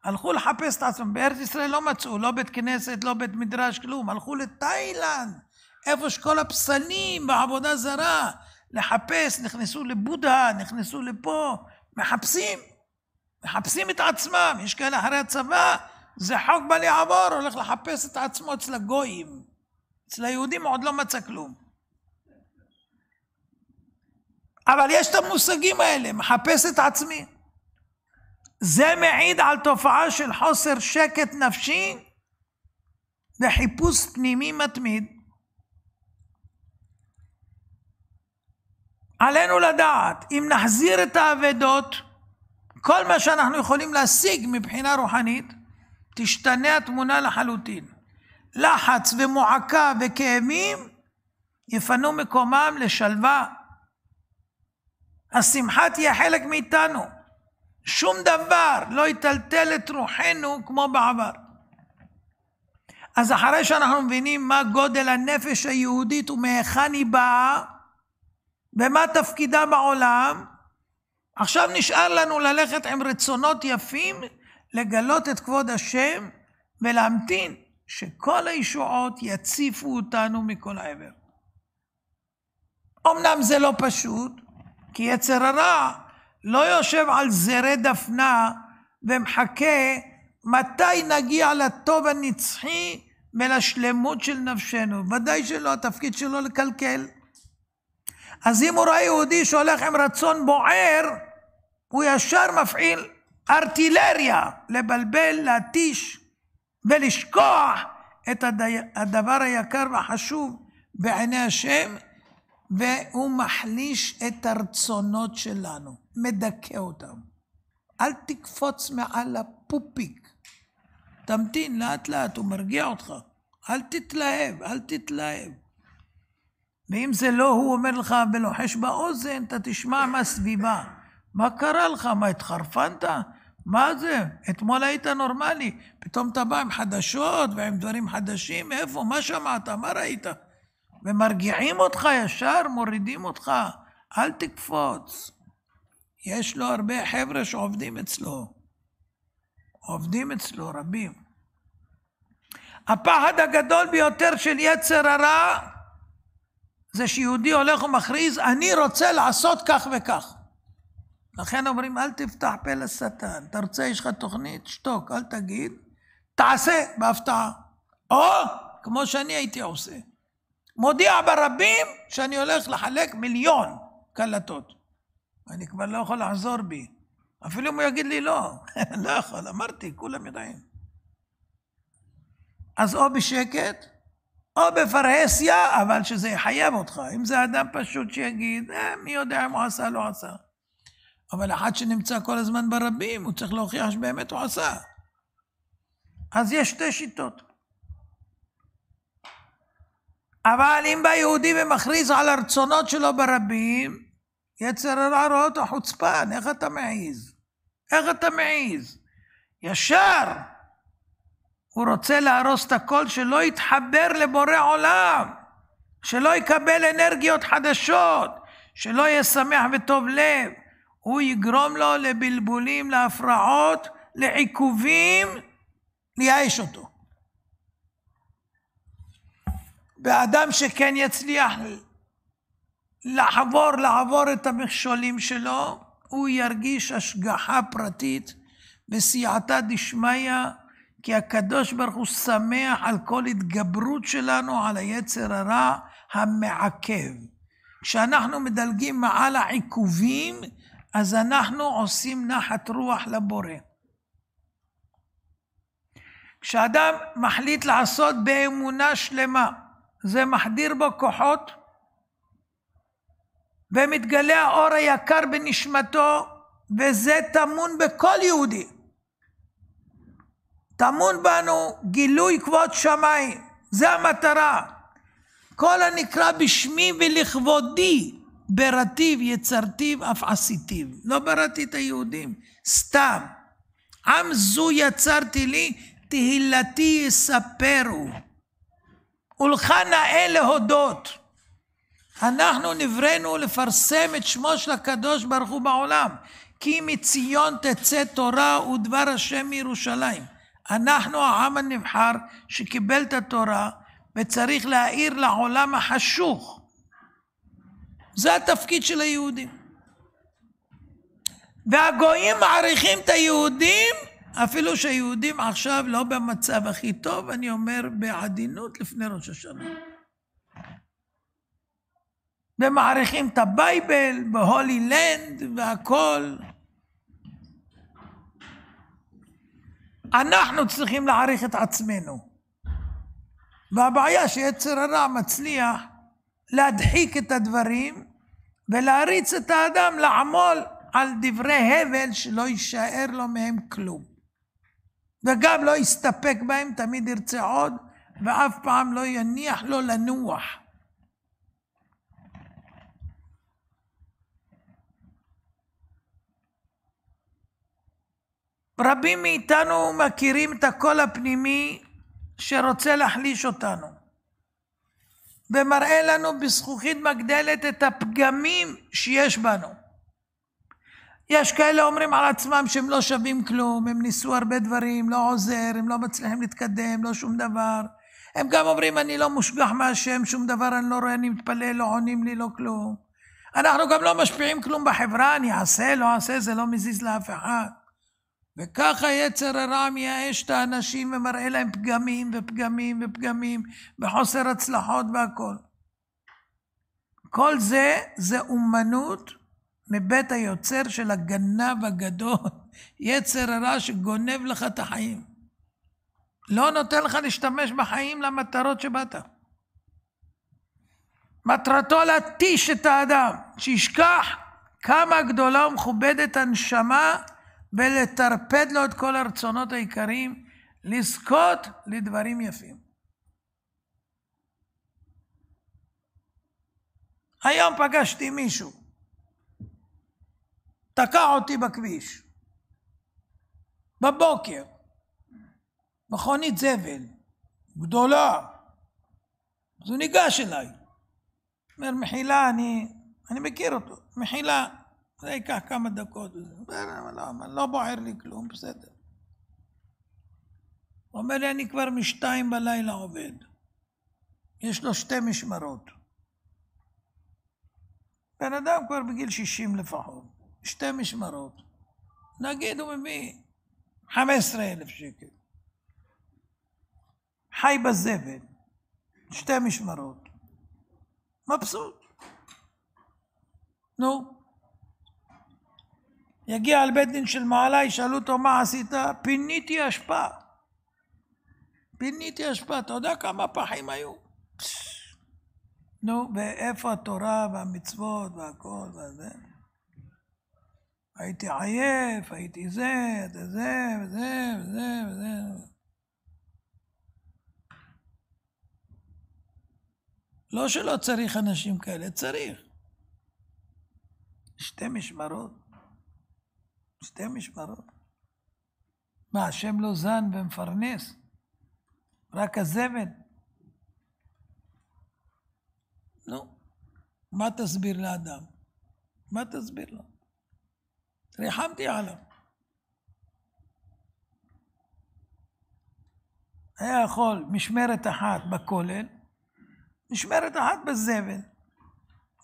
הלכו לחפש את עצמם. בארץ ישראל לא מצאו, לא בית כנסת, לא בית מדרש, כלום. הלכו לתאילנד, איפה שכל הפסלים בעבודה זרה. לחפש, נכנסו לבודה, נכנסו לפה, מחפשים את עצמם. יש כאלה אחרי הצבא, זה חוק בא לעבור, הולך לחפש את עצמו אצל הגויים. אצל היהודים עוד לא מצא כלום. אבל יש את המושגים האלה, מחפש את עצמי. זה מעיד על תופעה של חוסר שקט נפשי וחיפוש פנימי מתמיד. עלינו לדעת, אם נחזיר את האבדות, כל מה שאנחנו יכולים להשיג מבחינה רוחנית, תשתנה התמונה לחלוטין. לחץ ומועקה וכאבים יפנו מקומם לשלווה. השמחה תהיה חלק מאיתנו. שום דבר לא יטלטל את רוחנו כמו בעבר. אז אחרי שאנחנו מבינים מה גודל הנפש היהודית ומהיכן היא באה, ומה תפקידה בעולם, עכשיו נשאר לנו ללכת עם רצונות יפים, לגלות את כבוד השם, ולהמתין שכל הישועות יציפו אותנו מכל העבר. אמנם זה לא פשוט, כי יצר הרע לא יושב על זרי דפנה ומחכה מתי נגיע לטוב הנצחי ולשלמות של נפשנו. ודאי שלא, התפקיד שלו לקלקל. אז אם הוא רואה יהודי שהולך עם רצון בוער, הוא ישר מפעיל ארטילריה לבלבל, להתיש ולשכוח את הדבר היקר והחשוב בעיני השם, והוא מחליש את הרצונות שלנו, מדכא אותם. אל תקפוץ מעל הפופיק, תמתין לאט לאט, הוא מרגיע אותך. אל תתלהב. ואם זה לא, הוא אומר לך ולוחש באוזן, אתה תשמע מהסביבה. מה קרה לך? מה, התחרפנת? מה זה? אתמול היית נורמלי, פתאום אתה בא עם חדשות ועם דברים חדשים. איפה? מה שמעת? מה ראית? ומרגיעים אותך ישר, מורידים אותך. אל תקפוץ. יש לו הרבה חבר'ה שעובדים אצלו. רבים. הפחד הגדול ביותר של יצר הרע, זה שיהודי הולך ומכריז, אני רוצה לעשות כך וכך. לכן אומרים, אל תפתח פה לשטן. אתה רוצה, יש לך תוכנית, שתוק, אל תגיד. תעשה בהפתעה. או, כמו שאני הייתי עושה. מודיע ברבים שאני הולך לחלק 1,000,000 קלטות. אני כבר לא יכול לחזור בי. אפילו אם הוא יגיד לי לא, לא יכול, אמרתי, כולם יודעים. אז או בשקט, או בפרהסיה, אבל שזה יחייב אותך. אם זה אדם פשוט שיגיד, מי יודע אם הוא עשה, לא עשה. אבל אחד שנמצא כל הזמן ברבים, הוא צריך להוכיח שבאמת הוא עשה. אז יש שתי שיטות. אבל אם בא יהודי ומכריז על הרצונות שלו ברבים, יצר הרע רואה אותו חוצפן, איך אתה מעיז? איך אתה מעיז? ישר הוא רוצה להרוס את הכל, שלא יתחבר לבורא עולם, שלא יקבל אנרגיות חדשות, שלא יהיה שמח וטוב לב. הוא יגרום לו לבלבולים, להפרעות, לעיכובים, לייאש אותו. באדם שכן יצליח לעבור את המכשולים שלו, הוא ירגיש השגחה פרטית בסייעתא דשמיא, כי הקדוש ברוך הוא שמח על כל התגברות שלנו על היצר הרע המעכב. כשאנחנו מדלגים מעל העיכובים, אז אנחנו עושים נחת רוח לבורא. כשאדם מחליט לעשות באמונה שלמה, זה מחדיר בו כוחות, ומתגלה האור היקר בנשמתו, וזה תמון בכל יהודי. תמון בנו גילוי כבוד שמיים, זה המטרה. כל הנקרא בשמי ולכבודי, ברטיב יצרתיו אף עשיתיו. לא בראתי את היהודים, סתם. עם זו יצרתי לי, תהילתי יספרו. ולך נאה להודות. אנחנו נבראנו לפרסם את שמו של הקדוש ברוך הוא בעולם. כי מציון תצא תורה ודבר השם מירושלים. אנחנו העם הנבחר שקיבל את התורה, וצריך להאיר לעולם החשוך. זה התפקיד של היהודים. והגויים מעריכים את היהודים, אפילו שהיהודים עכשיו לא במצב הכי טוב, אני אומר בעדינות לפני ראש השנה. ומעריכים את הבייבל, בהולי לנד והכל. אנחנו צריכים להעריך את עצמנו. והבעיה שיצר הרע מצליח להדחיק את הדברים, ולהריץ את האדם לעמול על דברי הבל שלא יישאר לו מהם כלום. וגם לא יסתפק בהם, תמיד ירצה עוד, ואף פעם לא יניח לו לנוח. רבים מאיתנו מכירים את הקול הפנימי שרוצה להחליש אותנו. ומראה לנו בזכוכית מגדלת את הפגמים שיש בנו. יש כאלה אומרים על עצמם שהם לא שווים כלום, הם ניסו הרבה דברים, לא עוזר, הם לא מצליחים להתקדם, לא שום דבר. הם גם אומרים אני לא מושגח מהשם, שום דבר אני לא רואה, אני מתפלל, לא עונים לי, לא כלום. אנחנו גם לא משפיעים כלום בחברה, אני אעשה, לא אעשה, זה לא מזיז לאף אחד. וככה יצר הרע מייאש את האנשים ומראה להם פגמים ופגמים ופגמים וחוסר הצלחות והכל. כל זה אומנות מבית היוצר של הגנב הגדול, יצר הרע שגונב לך את החיים. לא נותן לך להשתמש בחיים למטרות שבאת. מטרתו להתיש את האדם, שישכח כמה גדולה ומכובדת הנשמה, ולטרפד לו את כל הרצונות העיקריים, לזכות לדברים יפים. היום פגשתי מישהו, תקע אותי בכביש, בבוקר, מכונית זבל, גדולה. אז הוא ניגש אליי, אומר מחילה, אני מכיר אותו, מחילה, זה ייקח כמה דקות, לא בוער לי כלום, בסדר. הוא אומר לי, אני כבר 2 בלילה עובד. יש לו 2 משמרות. בן אדם כבר בגיל 60 לפחות. 2 משמרות. נגיד הוא מביא 15,000 שקל. חי בזבל. 2 משמרות. מבסוט. נו. יגיע על בית דין של מעלה, ישאלו אותו מה עשית? פיניתי אשפה. פיניתי אשפה, אתה יודע כמה פחים היו? נו, ואיפה התורה והמצוות והכל וזה? הייתי עייף, הייתי זה וזה. לא שלא צריך אנשים כאלה, צריך. 2 משמרות. 2 משמרות. מה, השם לא זן ומפרנס? רק הזבל? נו, מה תסביר לאדם? מה תסביר לו? ריחמתי עליו. היה יכול משמרת אחת בכולל, משמרת אחת בזבל.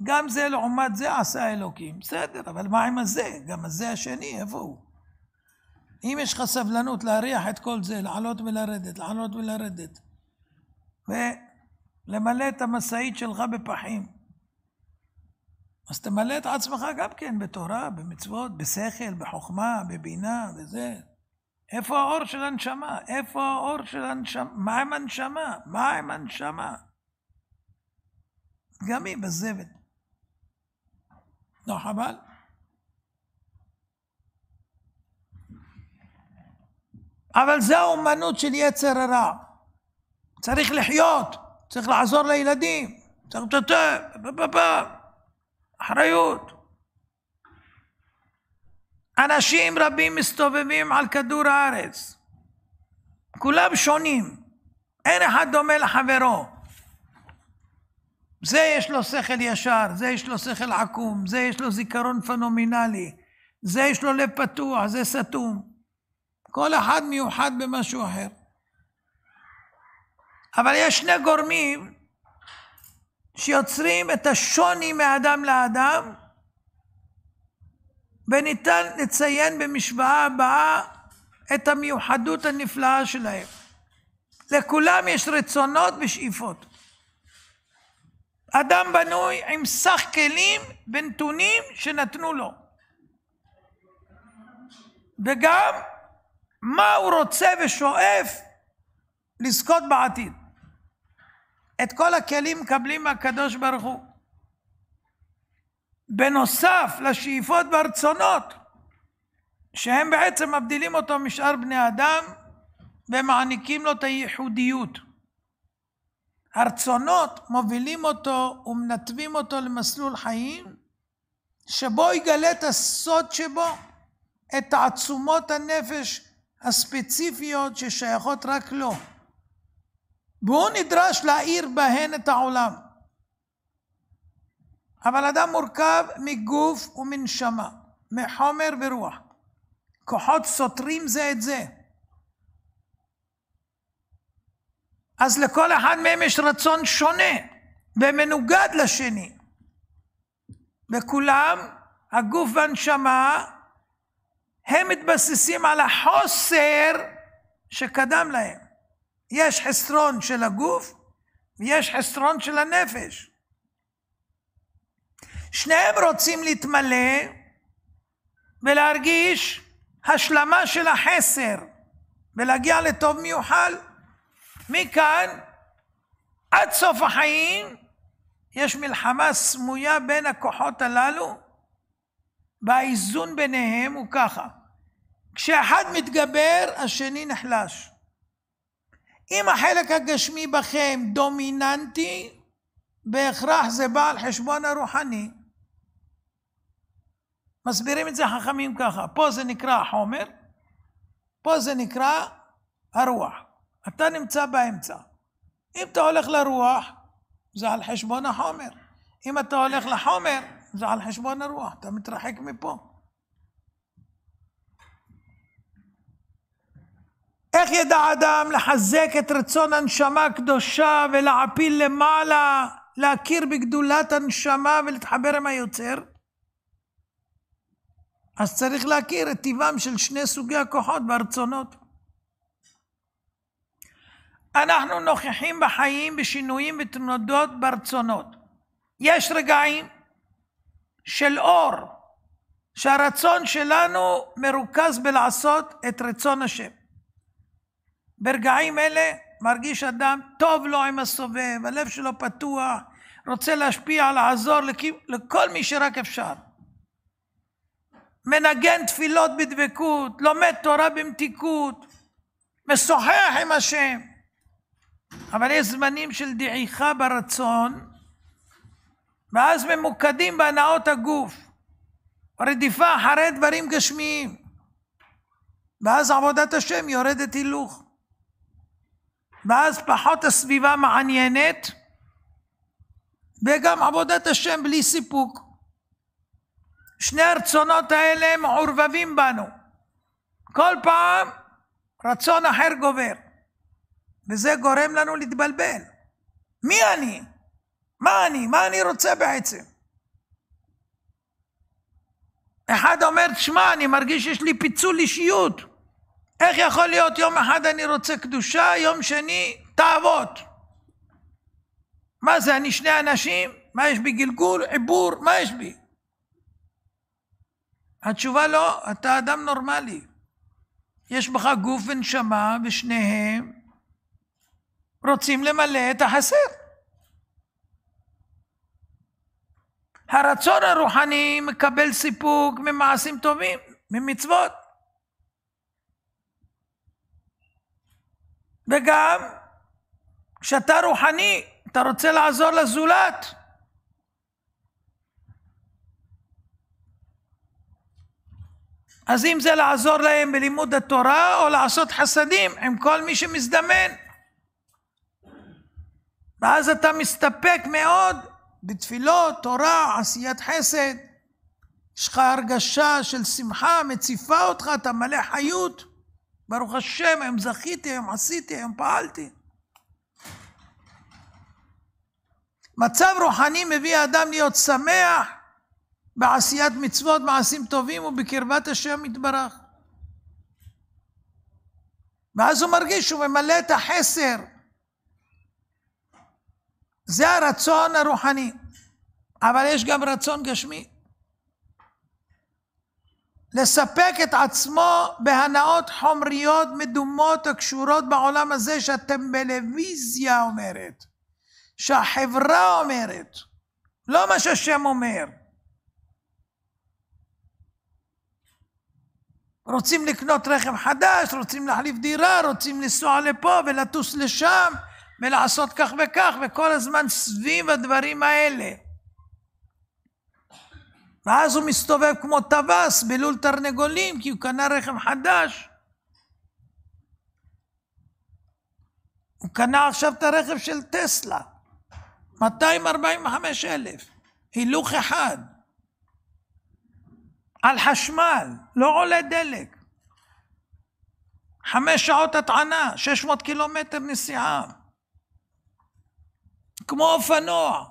גם זה לעומת זה עשה אלוקים. בסדר, אבל מה עם הזה? גם הזה השני, איפה הוא? אם יש לך סבלנות להריח את כל זה, לעלות ולרדת, לעלות ולרדת, ולמלא את המשאית שלך בפחים, אז תמלא את עצמך גם כן בתורה, במצוות, בשכל, בחוכמה, בבינה וזה. איפה האור של הנשמה? איפה האור של הנשמה? מה עם הנשמה? מה עם הנשמה? גם היא בזבל. לא חבל? אבל זו האומנות של יצר הרע. צריך לחיות, צריך לעזור לילדים, צריך אחריות. אנשים רבים מסתובבים על כדור הארץ. כולם שונים. אין אחד דומה לחברו. זה יש לו שכל ישר, זה יש לו שכל עקום, זה יש לו זיכרון פנומנלי, זה יש לו לב פתוח, זה סתום. כל אחד מיוחד במשהו אחר. אבל יש 2 גורמים שיוצרים את השוני מאדם לאדם, וניתן לציין במשוואה הבאה את המיוחדות הנפלאה שלהם. לכולם יש רצונות ושאיפות. אדם בנוי עם סך כלים ונתונים שנתנו לו. וגם מה הוא רוצה ושואף לזכות בעתיד. את כל הכלים מקבלים מהקדוש ברוך הוא. בנוסף לשאיפות והרצונות, שהם בעצם מבדילים אותו משאר בני אדם, ומעניקים לו את הייחודיות. הרצונות מובילים אותו ומנתבים אותו למסלול חיים, שבו יגלה את הסוד שבו, את תעצומות הנפש הספציפיות ששייכות רק לו. והוא נדרש להאיר בהן את העולם. אבל אדם מורכב מגוף ומנשמה, מחומר ורוח. כוחות סותרים זה את זה. אז לכל אחד מהם יש רצון שונה ומנוגד לשני. בכולם, הגוף והנשמה, הם מתבססים על החוסר שקדם להם. יש חסרון של הגוף ויש חסרון של הנפש. שניהם רוצים להתמלא ולהרגיש השלמה של החסר ולהגיע לטוב מיוחל. מכאן עד סוף החיים יש מלחמה סמויה בין הכוחות הללו, והאיזון ביניהם הוא ככה: כשאחד מתגבר השני נחלש. אם החלק הגשמי בכם דומיננטי, בהכרח זה בא על חשבון הרוחני. מסבירים את זה חכמים ככה: פה זה נקרא החומר, פה זה נקרא הרוח. אתה נמצא באמצע. אם אתה הולך לרוח, זה על חשבון החומר. אם אתה הולך לחומר, זה על חשבון הרוח. אתה מתרחק מפה. איך ידע אדם לחזק את רצון הנשמה הקדושה ולהעפיל למעלה, להכיר בגדולת הנשמה ולהתחבר עם היוצר? אז צריך להכיר את טבעם של 2 סוגי הכוחות והרצונות. אנחנו נוכחים בחיים בשינויים ותנודות ברצונות. יש רגעים של אור, שהרצון שלנו מרוכז בלעשות את רצון השם. ברגעים אלה מרגיש אדם טוב לו עם הסובב, הלב שלו פתוח, רוצה להשפיע, לעזור לכל מי שרק אפשר. מנגן תפילות בדבקות, לומד תורה במתיקות, משוחח עם השם. אבל יש זמנים של דעיכה ברצון, ואז ממוקדים בהנאות הגוף, רדיפה אחרי דברים גשמיים, ואז עבודת השם יורדת הילוך, ואז פחות הסביבה מעניינת, וגם עבודת השם בלי סיפוק. שני הרצונות האלה מעורבבים בנו, כל פעם רצון אחר גובר, וזה גורם לנו להתבלבל. מי אני? מה אני רוצה בעצם? אחד אומר, תשמע, אני מרגיש שיש לי פיצול אישיות. איך יכול להיות יום אחד אני רוצה קדושה, יום שני תאוות? מה זה, אני שני אנשים? מה יש בי? גלגול, עיבור, מה יש בי? התשובה לא, אתה אדם נורמלי. יש בך גוף ונשמה, ושניהם רוצים למלא את החסר. הרצון הרוחני מקבל סיפוק ממעשים טובים, ממצוות. וגם כשאתה רוחני, אתה רוצה לעזור לזולת. אז אם זה לעזור להם בלימוד התורה, או לעשות חסדים עם כל מי שמזדמן. ואז אתה מסתפק מאוד בתפילות, תורה, עשיית חסד. יש לך הרגשה של שמחה, מציפה אותך, אתה מלא חיות. ברוך השם, היום זכיתי, היום עשיתי, היום פעלתי. מצב רוחני מביא האדם להיות שמח בעשיית מצוות, מעשים טובים ובקרבת השם יתברך. ואז הוא מרגיש שהוא ממלא את החסר. זה הרצון הרוחני. אבל יש גם רצון גשמי. לספק את עצמו בהנאות חומריות מדומות הקשורות בעולם הזה, שהטלוויזיה אומרת, שהחברה אומרת, לא מה שהשם אומר. רוצים לקנות רכב חדש, רוצים להחליף דירה, רוצים לנסוע לפה ולטוס לשם ולעשות כך וכך, וכל הזמן סביב הדברים האלה. ואז הוא מסתובב כמו טווס בלול תרנגולים, כי הוא קנה רכב חדש. הוא קנה עכשיו את הרכב של טסלה, 245,000, הילוך אחד, על חשמל, לא עולה דלק, 5 שעות הטענה, 600 קילומטר נסיעה, כמו אופנוע.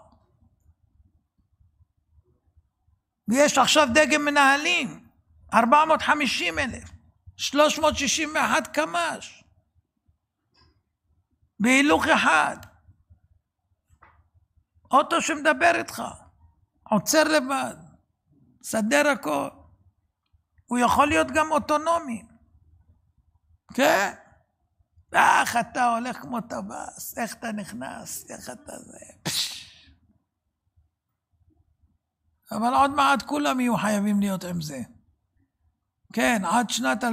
ויש עכשיו דגם מנהלים, 450,000, 361 קמ"ש, בהילוך אחד. אוטו שמדבר איתך, עוצר לבד, סדר הכל. הוא יכול להיות גם אוטונומי. כן? איך אתה הולך כמו טווס, איך אתה נכנס, איך אתה זה. אבל עוד מעט כולם יהיו חייבים להיות עם זה. כן, עד שנת 2030-35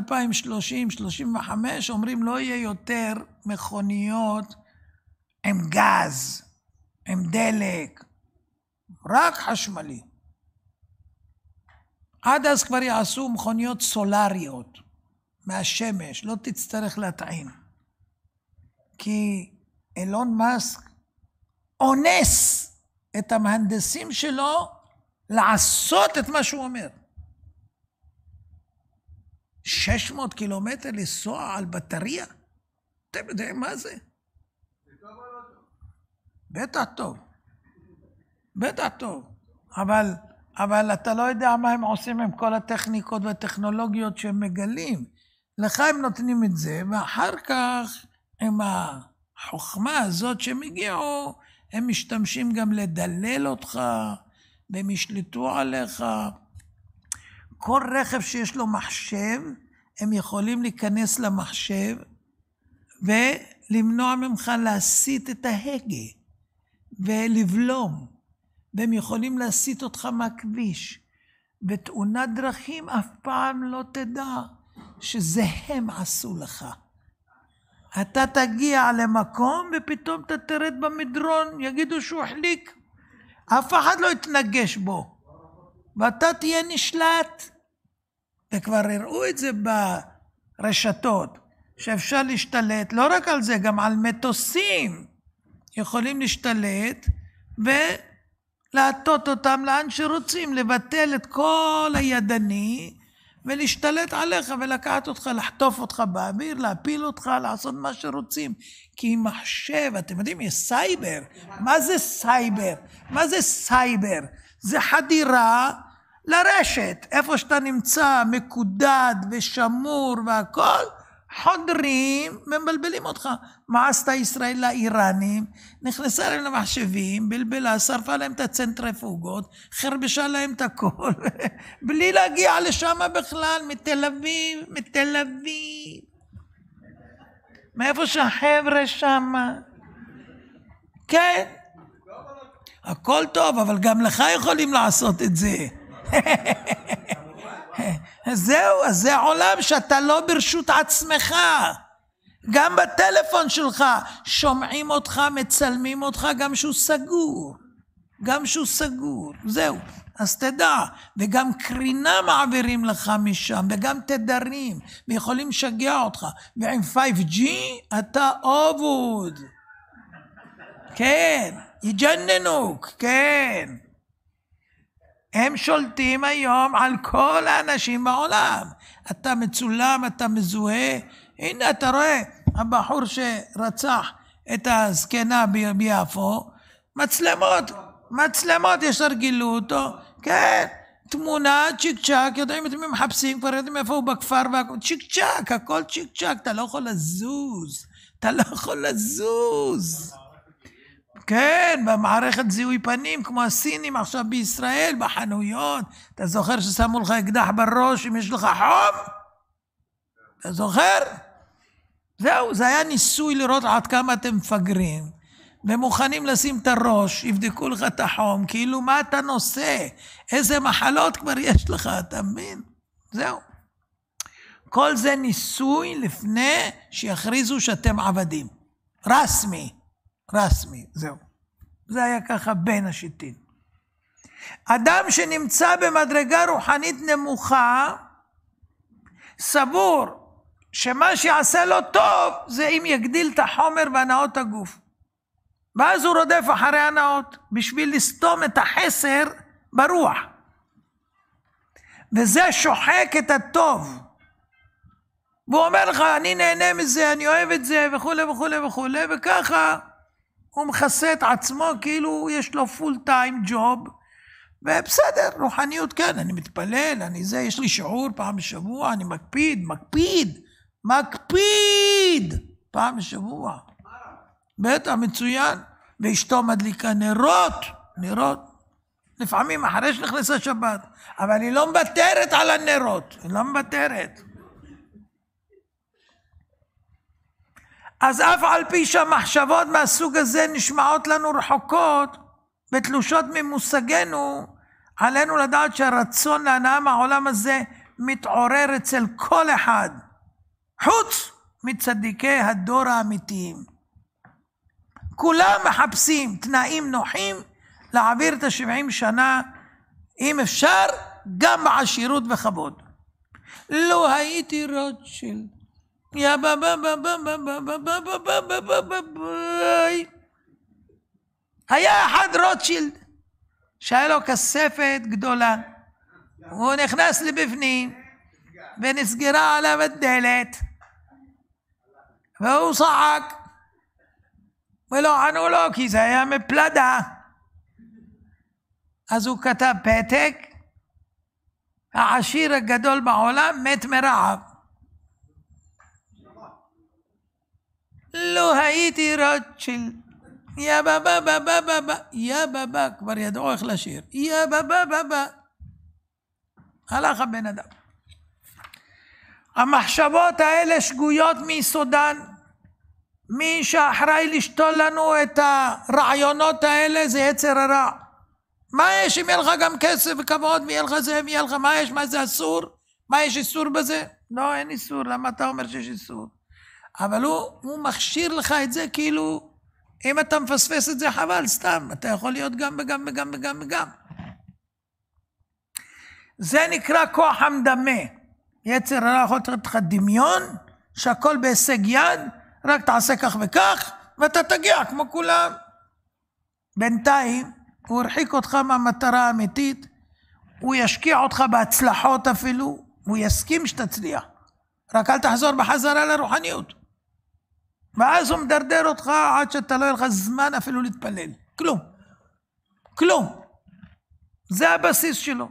אומרים לא יהיה יותר מכוניות עם גז, עם דלק, רק חשמלי. עד אז כבר יעשו מכוניות סולריות מהשמש, לא תצטרך להטעין. כי אילון מאסק אונס את המהנדסים שלו לעשות את מה שהוא אומר. 600 קילומטר לנסוע על בטריה? אתם יודעים מה זה? בטח טוב. בטח טוב. אבל אתה לא יודע מה הם עושים עם כל הטכניקות והטכנולוגיות שהם מגלים. לך הם נותנים את זה, ואחר כך עם החוכמה הזאת שהם הגיעו, הם משתמשים גם לדלל אותך, והם ישלטו עליך. כל רכב שיש לו מחשב, הם יכולים להיכנס למחשב, ולמנוע ממך להסיט את ההגה, ולבלום, והם יכולים להסיט אותך מהכביש. בתאונת דרכים אף פעם לא תדע שזה הם עשו לך. אתה תגיע למקום ופתאום אתה תרד במדרון, יגידו שהוא החליק. אף אחד לא יתנגש בו. ואתה תהיה נשלט. וכבר הראו את זה ברשתות, שאפשר להשתלט, לא רק על זה, גם על מטוסים. יכולים להשתלט ולהטות אותם לאן שרוצים, לבטל את כל הידני, ולהשתלט עליך ולקחת אותך, לחטוף אותך באוויר, להפיל אותך, לעשות מה שרוצים. כי מחשב, אתם יודעים, יש סייבר. מה זה סייבר? מה זה סייבר? זה חדירה לרשת. איפה שאתה נמצא, מקודד ושמור והכל, חודרים, מבלבלים אותך. מה עשתה ישראל לאיראנים? נכנסה להם למחשבים, בלבלה, שרפה להם את הצנטריפוגות, חרבשה להם את הכל, בלי להגיע לשם בכלל, מתל אביב. מאיפה שהחבר'ה שם? כן. הכל טוב, אבל גם לך יכולים לעשות את זה. זהו, אז זה עולם שאתה לא ברשות עצמך. גם בטלפון שלך שומעים אותך, מצלמים אותך, גם שהוא סגור. גם שהוא סגור, זהו. אז תדע, וגם קרינה מעבירים לך משם, וגם תדרים, ויכולים לשגע אותך. ועם 5G אתה עובד. כן, יג'ננוק, כן. הם שולטים היום על כל האנשים בעולם. אתה מצולם, אתה מזוהה. הנה אתה רואה, הבחור שרצח את הזקנה ביפו, מצלמות ישר גילו אותו, כן, תמונה, צ'יק צ'ק, יודעים את מי מחפשים, כבר יודעים איפה הוא בכפר, צ'יק צ'ק, הכל צ'יק צ'ק, אתה לא יכול לזוז. כן, במערכת זיהוי פנים, כמו הסינים עכשיו בישראל, בחנויות. אתה זוכר ששמו לך אקדח בראש אם יש לך חום? אתה זוכר? זהו, זה היה ניסוי לראות עד כמה אתם מפגרים. ומוכנים לשים את הראש, יבדקו לך את החום, כאילו מה אתה נושא? איזה מחלות כבר יש לך, אתה מבין? זהו. כל זה ניסוי לפני שיכריזו שאתם עבדים. רסמי, זהו. זה היה ככה בין השיטים. אדם שנמצא במדרגה רוחנית נמוכה, סבור שמה שיעשה לו טוב, זה אם יגדיל את החומר והנאות הגוף. ואז הוא רודף אחרי הנאות, בשביל לסתום את החסר ברוח. וזה שוחק את הטוב. והוא אומר לך, אני נהנה מזה, אני אוהב את זה, וכו', וככה, הוא מכסה את עצמו כאילו יש לו פול טיים ג'וב, ובסדר, רוחניות כן, אני מתפלל, יש לי שיעור פעם בשבוע, אני מקפיד, פעם בשבוע. בטח, מצוין, ואשתו מדליקה נרות, לפעמים אחרי שנכנסה שבת, אבל היא לא מוותרת על הנרות, היא לא מוותרת. אז אף על פי שהמחשבות מהסוג הזה נשמעות לנו רחוקות ותלושות ממושגנו, עלינו לדעת שהרצון להנאה מהעולם הזה מתעורר אצל כל אחד, חוץ מצדיקי הדור האמיתיים. כולם מחפשים תנאים נוחים להעביר את 70 שנה, אם אפשר, גם בעשירות וכבוד. לא הייתי רוטשילד, יא היה אחד רוטשילד שהיה לו כספת גדולה, הוא נכנס לבפנים ונסגרה עליו הדלת והוא צעק ולא ענו לו כי זה היה מפלדה. אז הוא כתב פתק, העשיר הגדול בעולם מת מרעב. לא הייתי רוטשילד, יא בבא, כבר ידעו איך לשיר, יא בבא, הלך הבן אדם. המחשבות האלה שגויות מיסודן. מי שאחראי לשתול לנו את הרעיונות האלה זה יצר הרע. מה יש אם יהיה לך גם כסף וכבוד ויהיה לך זה ויהיה לך, מה יש, מה זה אסור? מה יש איסור בזה? לא, אין איסור, למה אתה אומר שיש איסור? אבל הוא מכשיר לך את זה כאילו, אם אתה מפספס את זה חבל, סתם, אתה יכול להיות גם וגם וגם וגם וגם. זה נקרא כוח המדמה. יצר הרע יכול לתת לך דמיון, שהכל בהישג יד, רק תעשה כך וכך, ואתה תגיע כמו כולם. בינתיים, הוא הרחיק אותך מהמטרה האמיתית, הוא ישקיע אותך בהצלחות אפילו, הוא יסכים שתצליח. רק אל תחזור בחזרה לרוחניות. ואז הוא מדרדר אותך עד שאתה לא יהיה לך זמן אפילו להתפלל. כלום. כלום. זה הבסיס שלו.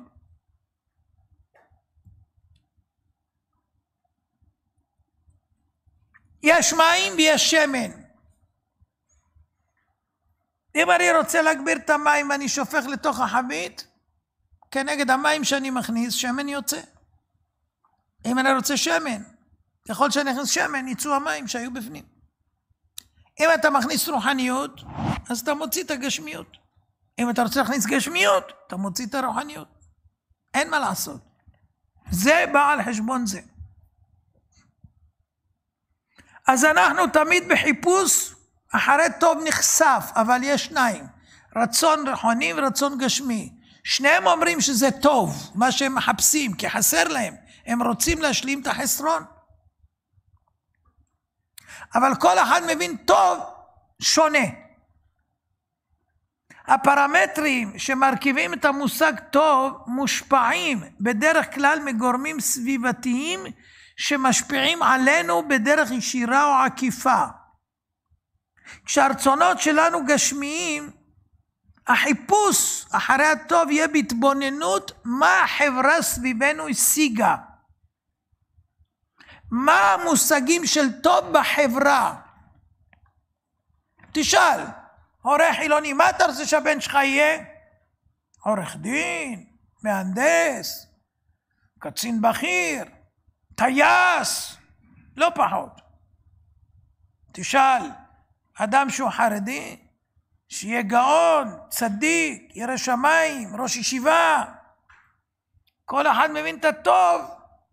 יש מים ויש שמן. אם אני רוצה להגביר את המים ואני שופך לתוך החבית, כנגד המים שאני מכניס, שמן יוצא. אם אני רוצה שמן, ככל שאני אכניס שמן, יצאו המים שהיו בפנים. אם אתה מכניס רוחניות, אז אתה מוציא את הגשמיות. אם אתה רוצה להכניס גשמיות, אתה מוציא את הרוחניות. אין מה לעשות. זה בא על חשבון זה. אז אנחנו תמיד בחיפוש אחרי טוב נחשף, אבל יש שניים. רצון רוחני ורצון גשמי. שניהם אומרים שזה טוב, מה שהם מחפשים, כי חסר להם. הם רוצים להשלים את החסרון. אבל כל אחד מבין טוב שונה. הפרמטרים שמרכיבים את המושג טוב מושפעים בדרך כלל מגורמים סביבתיים שמשפיעים עלינו בדרך ישירה או עקיפה. כשהרצונות שלנו גשמיים, החיפוש אחרי הטוב יהיה בהתבוננות מה החברה סביבנו השיגה. מה המושגים של טוב בחברה? תשאל, הורה חילוני, מה אתה רוצה שהבן שלך יהיה? עורך דין, מהנדס, קצין בכיר, טייס, לא פחות. תשאל, אדם שהוא חרדי, שיהיה גאון, צדיק, ירא שמיים, ראש ישיבה. כל אחד מבין את הטוב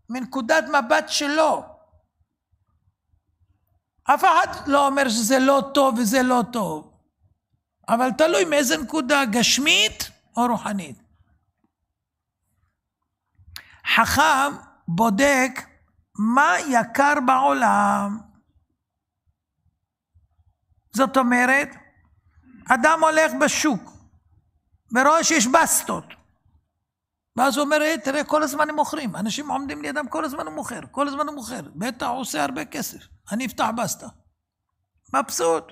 מנקודת מבט שלו. אף אחד לא אומר שזה לא טוב וזה לא טוב. אבל תלוי מאיזה נקודה, גשמית או רוחנית. חכם בודק מה יקר בעולם. זאת אומרת, אדם הולך בשוק, ורואה שיש בסטות. ואז הוא אומר, תראה, כל הזמן הם מוכרים. אנשים עומדים לידם, כל הזמן הוא מוכר, כל הזמן הוא מוכר. בטח הוא עושה הרבה כסף. אני אפתח בסטה. מבסוט.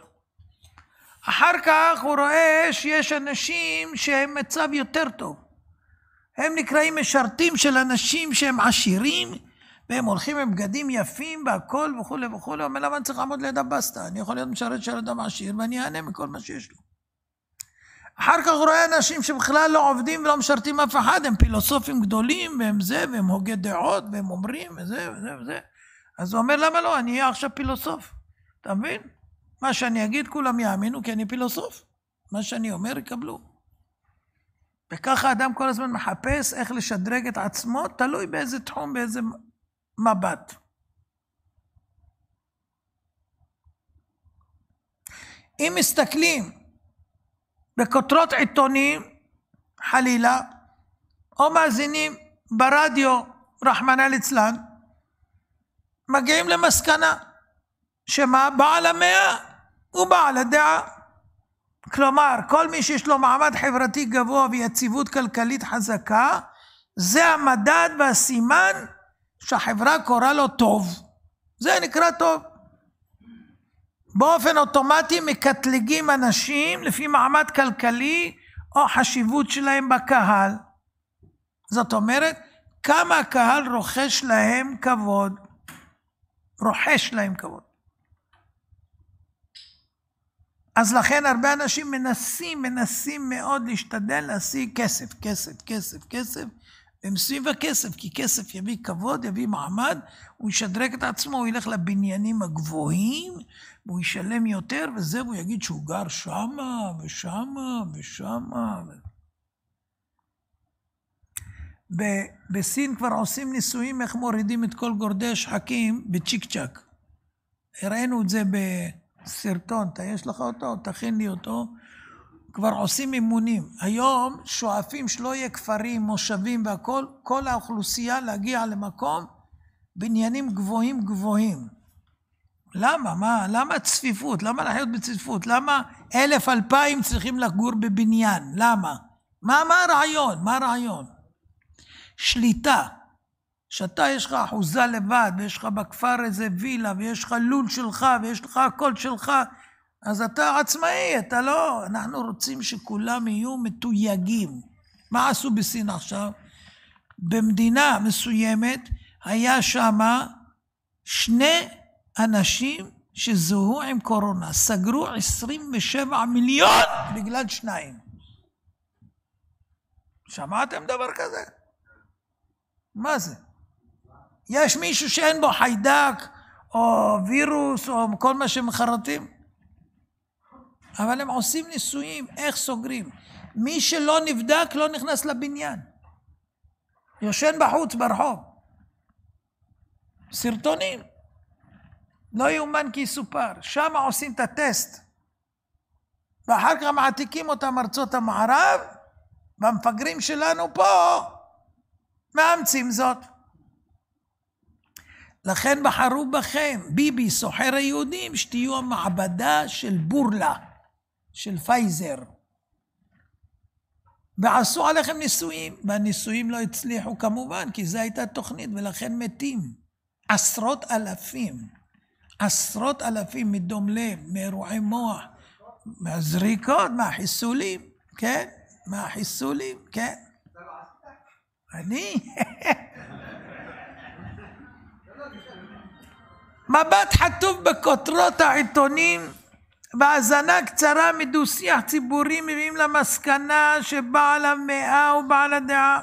אחר כך הוא רואה שיש אנשים שהם מצב יותר טוב. הם נקראים משרתים של אנשים שהם עשירים, והם הולכים עם בגדים יפים והכל וכו' וכו'. הוא אומר, למה אני צריך לעמוד ליד הבסטה? אני יכול להיות משרת של אדם עשיר, ואני אענה מכל מה שיש לו. אחר כך הוא רואה אנשים שבכלל לא עובדים ולא משרתים אף אחד, הם פילוסופים גדולים, והם זה, והם הוגי דעות, והם אומרים, וזה וזה וזה. אז הוא אומר, למה לא? אני אהיה עכשיו פילוסוף. אתה מבין? מה שאני אגיד כולם יאמינו, כי אני פילוסוף. מה שאני אומר יקבלו. וככה האדם כל הזמן מחפש איך לשדרג את עצמו, תלוי באיזה תחום, באיזה מבט. אם מסתכלים בכותרות עיתונים, חלילה, או מאזינים ברדיו, רחמנא ליצלן, מגיעים למסקנה, שמה בעל המאה הוא בעל הדעה. כלומר, כל מי שיש לו מעמד חברתי גבוה ויציבות כלכלית חזקה, זה המדד והסימן שהחברה קורא לו טוב. זה נקרא טוב. באופן אוטומטי מקטלגים אנשים לפי מעמד כלכלי או חשיבות שלהם בקהל. זאת אומרת, כמה הקהל רוכש להם כבוד. רוכש להם כבוד. אז לכן הרבה אנשים מנסים מאוד להשתדל להשיג כסף, הם סביב הכסף, כי כסף יביא כבוד, יביא מעמד, הוא ישדרג את עצמו, הוא ילך לבניינים הגבוהים, והוא ישלם יותר, וזה, הוא יגיד שהוא גר שמה, ושמה, ושמה. בסין כבר עושים ניסויים, איך מורידים את כל גורדי השחקים בצ'יק צ'ק. הראינו את זה בסרטון, יש לך אותו, תכין לי אותו. כבר עושים אימונים. היום שואפים שלא יהיה כפרים, מושבים והכל, כל האוכלוסייה להגיע למקום, בניינים גבוהים גבוהים. למה? למה צפיפות? למה לחיות בצפיפות? למה 1,000-2,000 צריכים לגור בבניין? למה? מה הרעיון? מה הרעיון? שליטה. שאתה יש לך אחוזה לבד, ויש לך בכפר איזה וילה, ויש לך לול שלך, ויש לך הכל שלך, אז אתה עצמאי, אתה לא. אנחנו רוצים שכולם יהיו מתויגים. מה עשו בסין עכשיו? במדינה מסוימת היה שם 2 אנשים שזוהו עם קורונה. סגרו 27 מיליון בגלל 2. שמעתם דבר כזה? מה זה? יש מישהו שאין בו חיידק או וירוס או כל מה שמחרטים? אבל הם עושים ניסויים, איך סוגרים. מי שלא נבדק לא נכנס לבניין. יושן בחוץ ברחוב. סרטונים. לא יאומן כי יסופר. שם עושים את הטסט. ואחר כך מעתיקים אותם ארצות המערב, והמפגרים שלנו פה מאמצים זאת. לכן בחרו בכם, ביבי, סוחר היהודים, שתהיו המעבדה של בורלה. של פייזר. ועשו עליכם ניסויים, והניסויים לא הצליחו כמובן, כי זו הייתה תוכנית, ולכן מתים. 10,000. 10,000 מדום לב, מאירועי מוח, מהזריקות, מהחיסולים, כן? מהחיסולים, כן? אני? מבט חטוף בכותרות העיתונים, בהאזנה קצרה מדו-שיח ציבורי מביאים למסקנה שבעל המאה הוא בעל הדעה.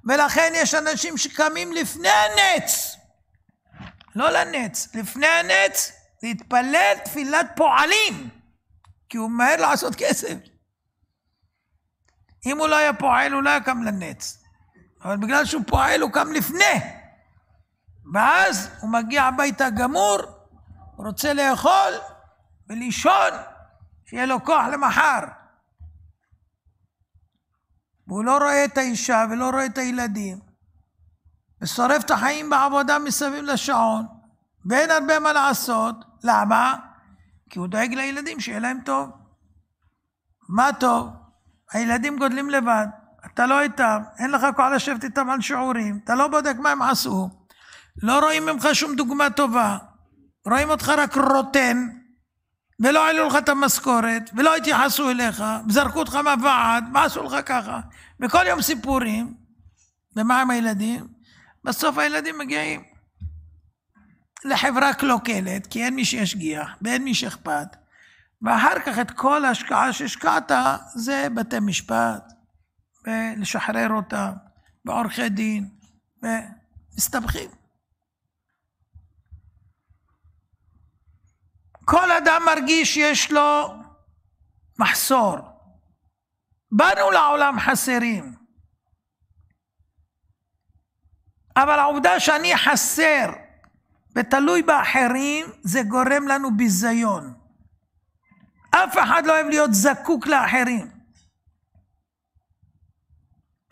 ולכן יש אנשים שקמים לפני הנץ, לא לנץ, לפני הנץ, להתפלל תפילת פועלים, כי הוא מהר לעשות כסף. אם הוא לא היה פועל, הוא לא היה קם לנץ. אבל בגלל שהוא פועל, הוא קם לפני. ואז הוא מגיע הביתה גמור, הוא רוצה לאכול ולישון, שיהיה לו כוח למחר. והוא לא רואה את האישה ולא רואה את הילדים, ושורף את החיים בעבודה מסביב לשעון, ואין הרבה מה לעשות. למה? כי הוא דואג לילדים שיהיה להם טוב. מה טוב? הילדים גודלים לבד, אתה לא איתם, אין לך כוח לשבת איתם על שיעורים, אתה לא בודק מה הם עשו, לא רואים ממך שום דוגמה טובה, רואים אותך רק רוטן, ולא העלו לך את המשכורת, ולא התייחסו אליך, וזרקו אותך מהוועד, מה עשו לך ככה? וכל יום סיפורים, ומה עם הילדים? בסוף הילדים מגיעים לחברה קלוקלת, כי אין מי שישגיח, ואין מי שאכפת, ואחר כך את כל ההשקעה שהשקעת, זה בתי משפט, ולשחרר אותם, בעורכי דין, ומסתבכים. כל אדם מרגיש שיש לו מחסור. באנו לעולם חסרים. אבל העובדה שאני חסר ותלוי באחרים, זה גורם לנו ביזיון. אף אחד לא אוהב להיות זקוק לאחרים.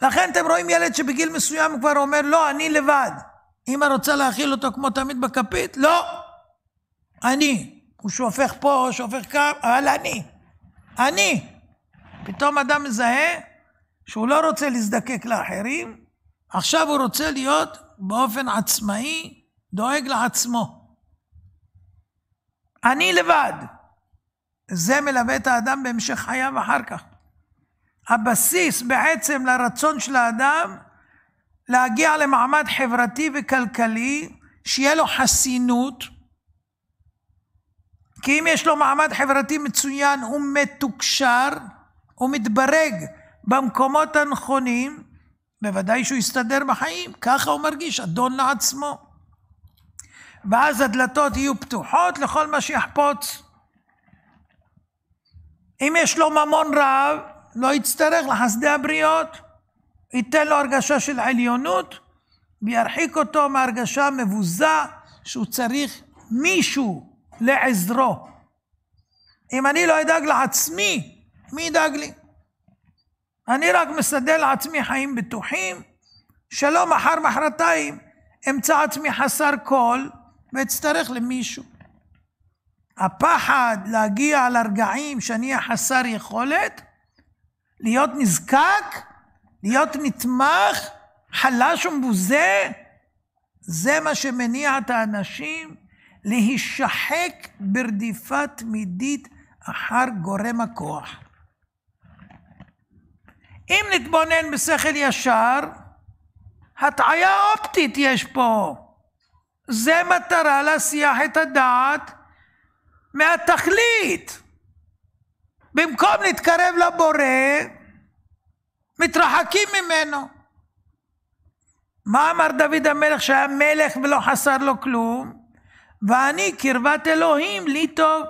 לכן אתם רואים ילד שבגיל מסוים כבר אומר, לא, אני לבד. אמא רוצה להאכיל אותו כמו תמיד בכפית? לא. אני. הוא שופך פה, שופך כאן, אבל אני. פתאום אדם מזהה שהוא לא רוצה להזדקק לאחרים, עכשיו הוא רוצה להיות באופן עצמאי, דואג לעצמו. אני לבד. זה מלווה את האדם בהמשך חייו אחר כך. הבסיס בעצם לרצון של האדם, להגיע למעמד חברתי וכלכלי, שיהיה לו חסינות, כי אם יש לו מעמד חברתי מצוין, הוא מתוקשר, הוא מתברג במקומות הנכונים, בוודאי שהוא יסתדר בחיים, ככה הוא מרגיש, אדון לעצמו. ואז הדלתות יהיו פתוחות לכל מה שיחפוץ. אם יש לו ממון רב, לא יצטרך לחסדי הבריות, ייתן לו הרגשה של עליונות, וירחיק אותו מהרגשה המבוזה שהוא צריך מישהו לעזרו. אם אני לא אדאג לעצמי, מי ידאג לי? אני רק מסדר לעצמי חיים בטוחים, שלא מחר מחרתיים אמצא עצמי חסר כל ואצטרך למישהו. הפחד להגיע לרגעים שאני אהיה חסר יכולת, להיות נזקק, להיות נתמך, חלש ומבוזה, זה מה שמניע את האנשים להישחק ברדיפה תמידית אחר גורם הכוח. אם נתבונן בשכל ישר, הטעיה אופטית יש פה. זה מטרה להסיח את הדעת מהתכלית. במקום להתקרב לבורא, מתרחקים ממנו. מה אמר דוד המלך שהיה מלך ולא חסר לו כלום? ואני קרבת אלוהים לי טוב.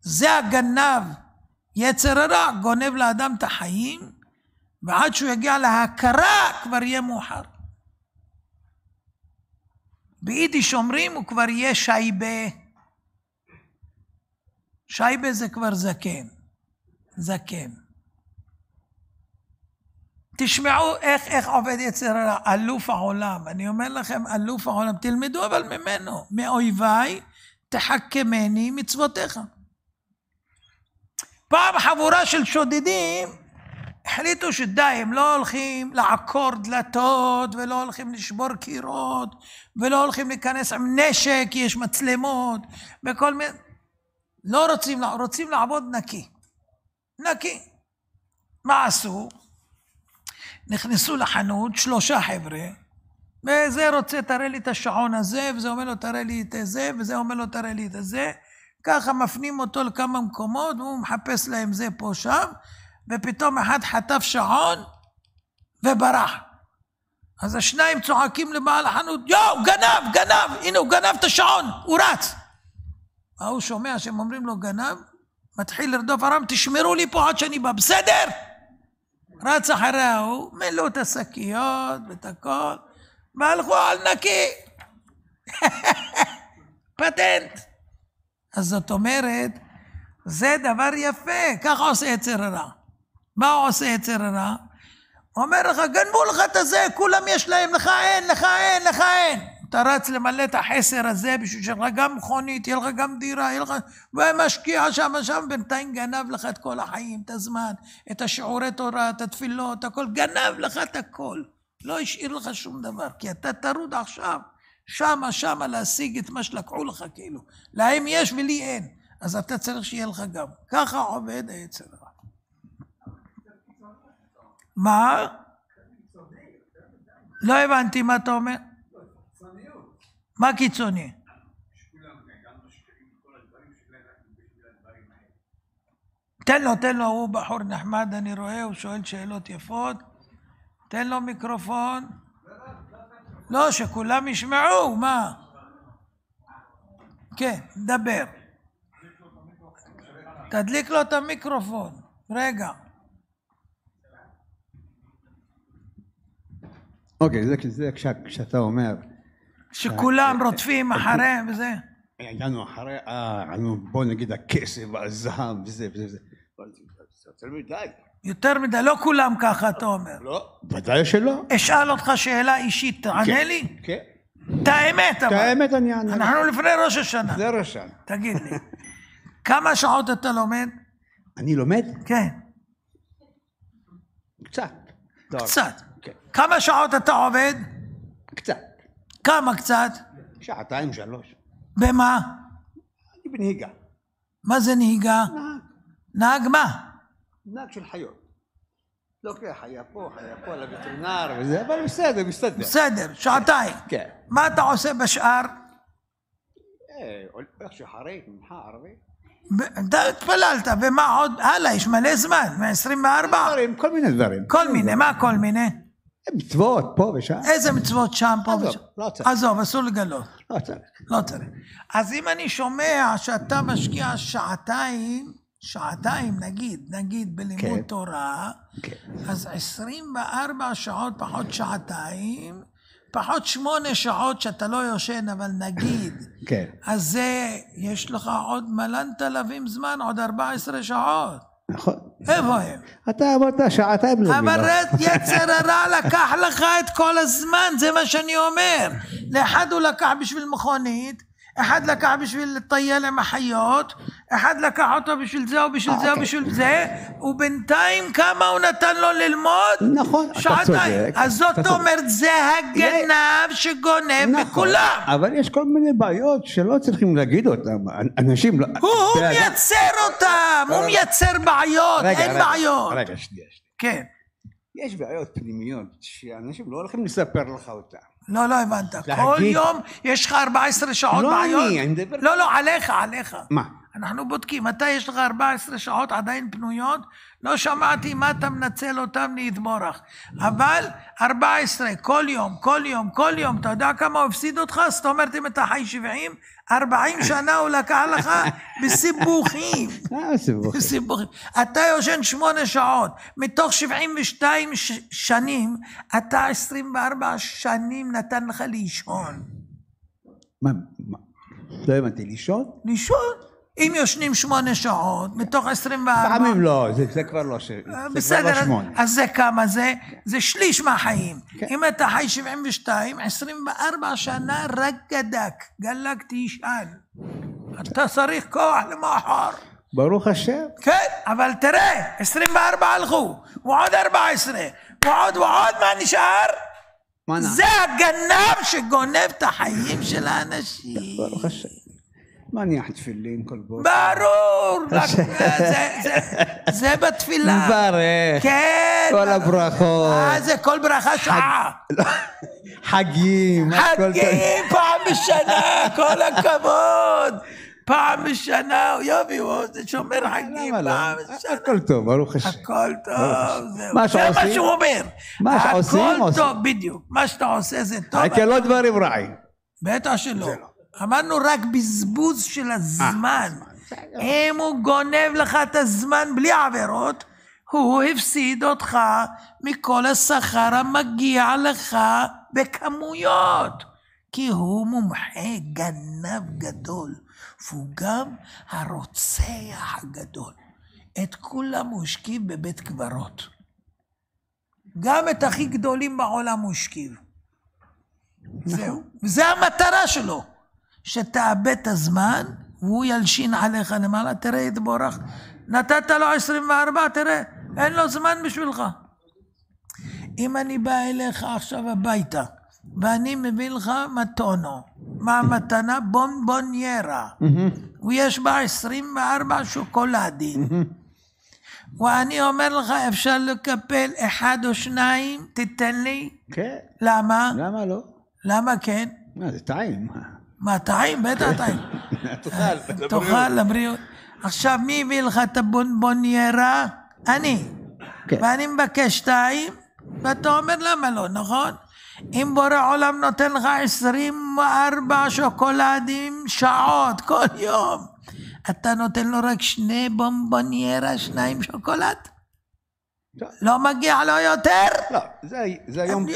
זה הגנב. יצר הרע גונב לאדם את החיים, ועד שהוא יגיע להכרה כבר יהיה מאוחר. ביידיש אומרים הוא כבר יהיה שייבה. שייבה זה כבר זקן. זקן. תשמעו איך עובד יצר הרע, אלוף העולם. אני אומר לכם, אלוף העולם, תלמדו אבל ממנו. מאויביי תחכמני מצוותיך. פעם חבורה של שודדים החליטו שדי, הם לא הולכים לעקור דלתות, ולא הולכים לשבור קירות, ולא הולכים להיכנס עם נשק, כי יש מצלמות, וכל מיני... לא רוצים לעבוד נקי. נקי. מה עשו? נכנסו לחנות 3 חבר'ה, וזה רוצה תראה לי את השעון הזה, וזה אומר לו תראה לי את זה, וזה אומר לו תראה לי את זה, ככה מפנים אותו לכמה מקומות, והוא מחפש להם זה פה שם, ופתאום אחד חטף שעון, וברח. אז השניים צועקים לבעל החנות, יואו, גנב, הנה הוא גנב את השעון, הוא רץ. הוא שומע שהם אומרים לו גנב, מתחיל לרדוף הרם, תשמרו לי פה עד שאני בא, בסדר? רץ אחריהו, מילאו את השקיות ואת הכל, והלכו על נקי. פטנט. אז זאת אומרת, זה דבר יפה, ככה עושה יצר הרע. מה הוא עושה יצר הרע? הוא אומר לך, גנבו לך את הזה, כולם יש להם, לך אין. אתה רץ למלא את החסר הזה, בשביל שלך גם מכונית, יהיה לך גם דירה, יהיה לך... ומשקיע שם, בינתיים גנב לך את כל החיים, את הזמן, את השיעורי תורה, את התפילות, הכל, גנב לך את הכל. לא השאיר לך שום דבר, כי אתה תרוד עכשיו, שמה להשיג את מה שלקחו לך כאילו. להם יש ולי אין. אז אתה צריך שיהיה לך גם. ככה עובד היצר הרע. מה? לא הבנתי מה אתה אומר. מה קיצוני? תן לו, הוא בחור נחמד, אני רואה, הוא שואל שאלות יפות. תן לו מיקרופון. לא, שכולם ישמעו, מה? כן, דבר. תדליק לו את המיקרופון. רגע. אוקיי, זה כשאתה אומר... שכולם רודפים אחריהם וזה. הגענו אחרי, בוא נגיד הכסף והזהב וזה. יותר מדי. יותר מדי, לא כולם ככה אתה אומר. לא, ודאי שלא. אשאל אותך שאלה אישית, תענה לי? כן. את האמת אבל. את האמת אני אענה. אנחנו לפני ראש השנה. זה ראש השנה. תגיד לי, כמה שעות אתה לומד? אני לומד? כן. קצת. קצת. כן. כמה שעות אתה עובד? קצת. כמה קצת? 2-3 שעות. במה? אני בנהיגה. מה זה נהיגה? נהג מה? נהג של חיות. לוקח חיה פה לווטרינר וזה, אבל בסדר. בסדר, 2 שעות. כן. מה אתה עושה בשאר? הולך שחרית, מנחה ערבי. התפללת, ומה עוד? הלאה, יש מלא זמן, 24. כל מיני דברים. כל מיני, מה כל מיני? מצוות, פה ושם. איזה מצוות שם, פה עזוב, ושם? לא צריך. עזוב, אסור לגלות. לא צריך. לא צריך. אז אם אני שומע שאתה משקיע שעתיים נגיד בלימוד תורה, אז 24 שעות פחות שעתיים, פחות 8 שעות שאתה לא יושן, אבל נגיד. כן. אז זה, יש לך עוד מלן תלווים זמן, עוד 14 שעות. נכון. איפה הם? אתה אמרת שעתיים למילה. אבל יצר הרע לקח לך את כל הזמן, זה מה שאני אומר. לאחד הוא לקח בשביל מכונית, אחד לקח בשביל לטייל עם החיות, אחד לקח אותו בשביל זה או בשביל זה או בשביל זה, ובינתיים כמה הוא נתן לו ללמוד? נכון, אתה שעתיים. צודק. אז זאת אומרת, זה הגנב שגונב מכולם. אבל יש כל מיני בעיות שלא צריכים להגיד אותם. אנשים לא... הוא מייצר אותם, הוא מייצר בעיות, אין בעיות. רגע, שנייה. כן. יש בעיות פנימיות שאנשים לא הולכים לספר לך אותם. לא הבנת. כל יום יש לך 14 שעות בעיות? אני מדבר... לא, עליך. מה? אנחנו בודקים, מתי יש לך 14 שעות עדיין פנויות? לא שמעתי מה אתה מנצל אותם להתבורך. אבל 14, כל יום, אתה יודע כמה הוא הפסיד אותך? זאת אומרת, אם אתה חי 70, 40 שנה הוא לקח לך בסיבוכים. בסיבוכים. אתה יושן 8 שעות, מתוך 72 שנים, אתה 24 שנים נתן לך לישון. מה? לא הבנתי, לישון? לישון? אם יושנים 8 שעות, מתוך 24... פעמים לא, זה כבר לא בסדר, 8. אז זה כמה זה? זה שליש מהחיים. אם אתה חי 72, 24 שנה רק גלק תישן. אתה צריך כוח למחר. ברוך השם. כן, אבל תראה, 24 הלכו, ועוד 14, ועוד, מה נשאר? זה הגנב שגונב את החיים של האנשים. ברוך השם. מניח תפילים כל בוקר. ברור, זה בתפילה. מברך. כן. כל הברכות. זה כל ברכה שעה. חגים. פעם בשנה, כל הכבוד. פעם בשנה, יובי, הוא שומר חגים פעם בשנה. הכל טוב, ברוך השם. הכל טוב, זה מה שהוא אומר. מה שעושים, הכל טוב, בדיוק. מה שאתה עושה זה טוב. לא דברים רעים. בטח שלא. אמרנו רק בזבוז של הזמן. אם הוא גונב לך את הזמן בלי עבירות, הוא הפסיד אותך מכל השכר המגיע לך בכמויות. כי הוא מומחה גנב גדול, והוא גם הרוצח הגדול. את כולם הוא השכיב בבית קברות. גם את הכי גדולים בעולם הוא השכיב. זהו. וזה המטרה שלו. שתאבד את הזמן, והוא ילשין עליך למעלה, תראה יתבורך. נתת לו 24, תראה, אין לו זמן בשבילך. אם אני בא אליך עכשיו הביתה, ואני מביא לך מתונו, מה המתנה? בונבוניירה. ויש בה 24 שוקולדים. ואני אומר לך, אפשר לקפל 1 או 2, תיתן לי? כן. למה? למה לא? למה כן? מה, זה טעים. מה, טעים? בטח טעים. תאכל לבריאות. עכשיו, מי הביא לך את הבונבוניירה? אני. ואני מבקש 2, ואתה אומר למה לא, נכון? אם בורא עולם נותן לך 24 שוקולדים שעות כל יום, אתה נותן לו רק 2 בונבוניירה, 2 שוקולד? לא מגיע לו יותר? לא, זה יום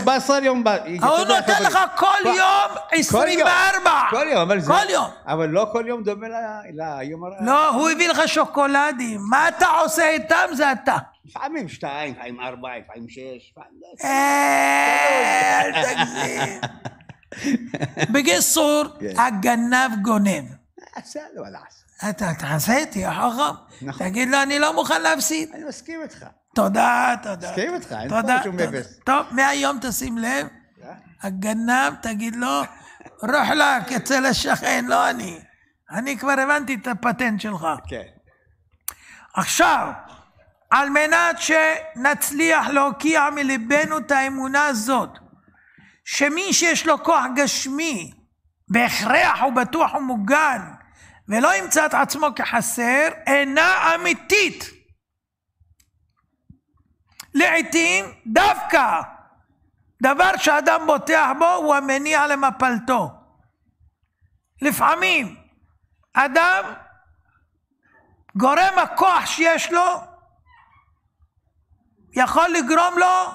בשר, יום בשר. הוא נותן לך כל יום 24. כל יום, אבל זה... כל יום. אבל לא כל יום דומה ליום הרע. לא, הוא הביא לך שוקולדים. מה אתה עושה איתם? זה אתה. לפעמים 2, לפעמים 4, לפעמים 6. אל תגזים. בקיצור, הגנב גונב. אתה תעשה איתי, חכם. תגיד לו, אני לא מוכן להפסיד. אני מסכים איתך. תודה. מסכים איתך, אין תודה. פה שום אפס. טוב, מהיום תשים לב, הגנב, תגיד לו, רוח לך אצל השכן, לא אני. אני כבר הבנתי את הפטנט שלך. כן. עכשיו, על מנת שנצליח להוקיע מלבנו את האמונה הזאת, שמי שיש לו כוח גשמי, בהכרח הוא בטוח ומוגן, ולא ימצא את עצמו כחסר, אינה אמיתית. לעתים דווקא דבר שאדם בוטח בו הוא המניע למפלתו. לפעמים אדם גורם הכוח שיש לו יכול לגרום לו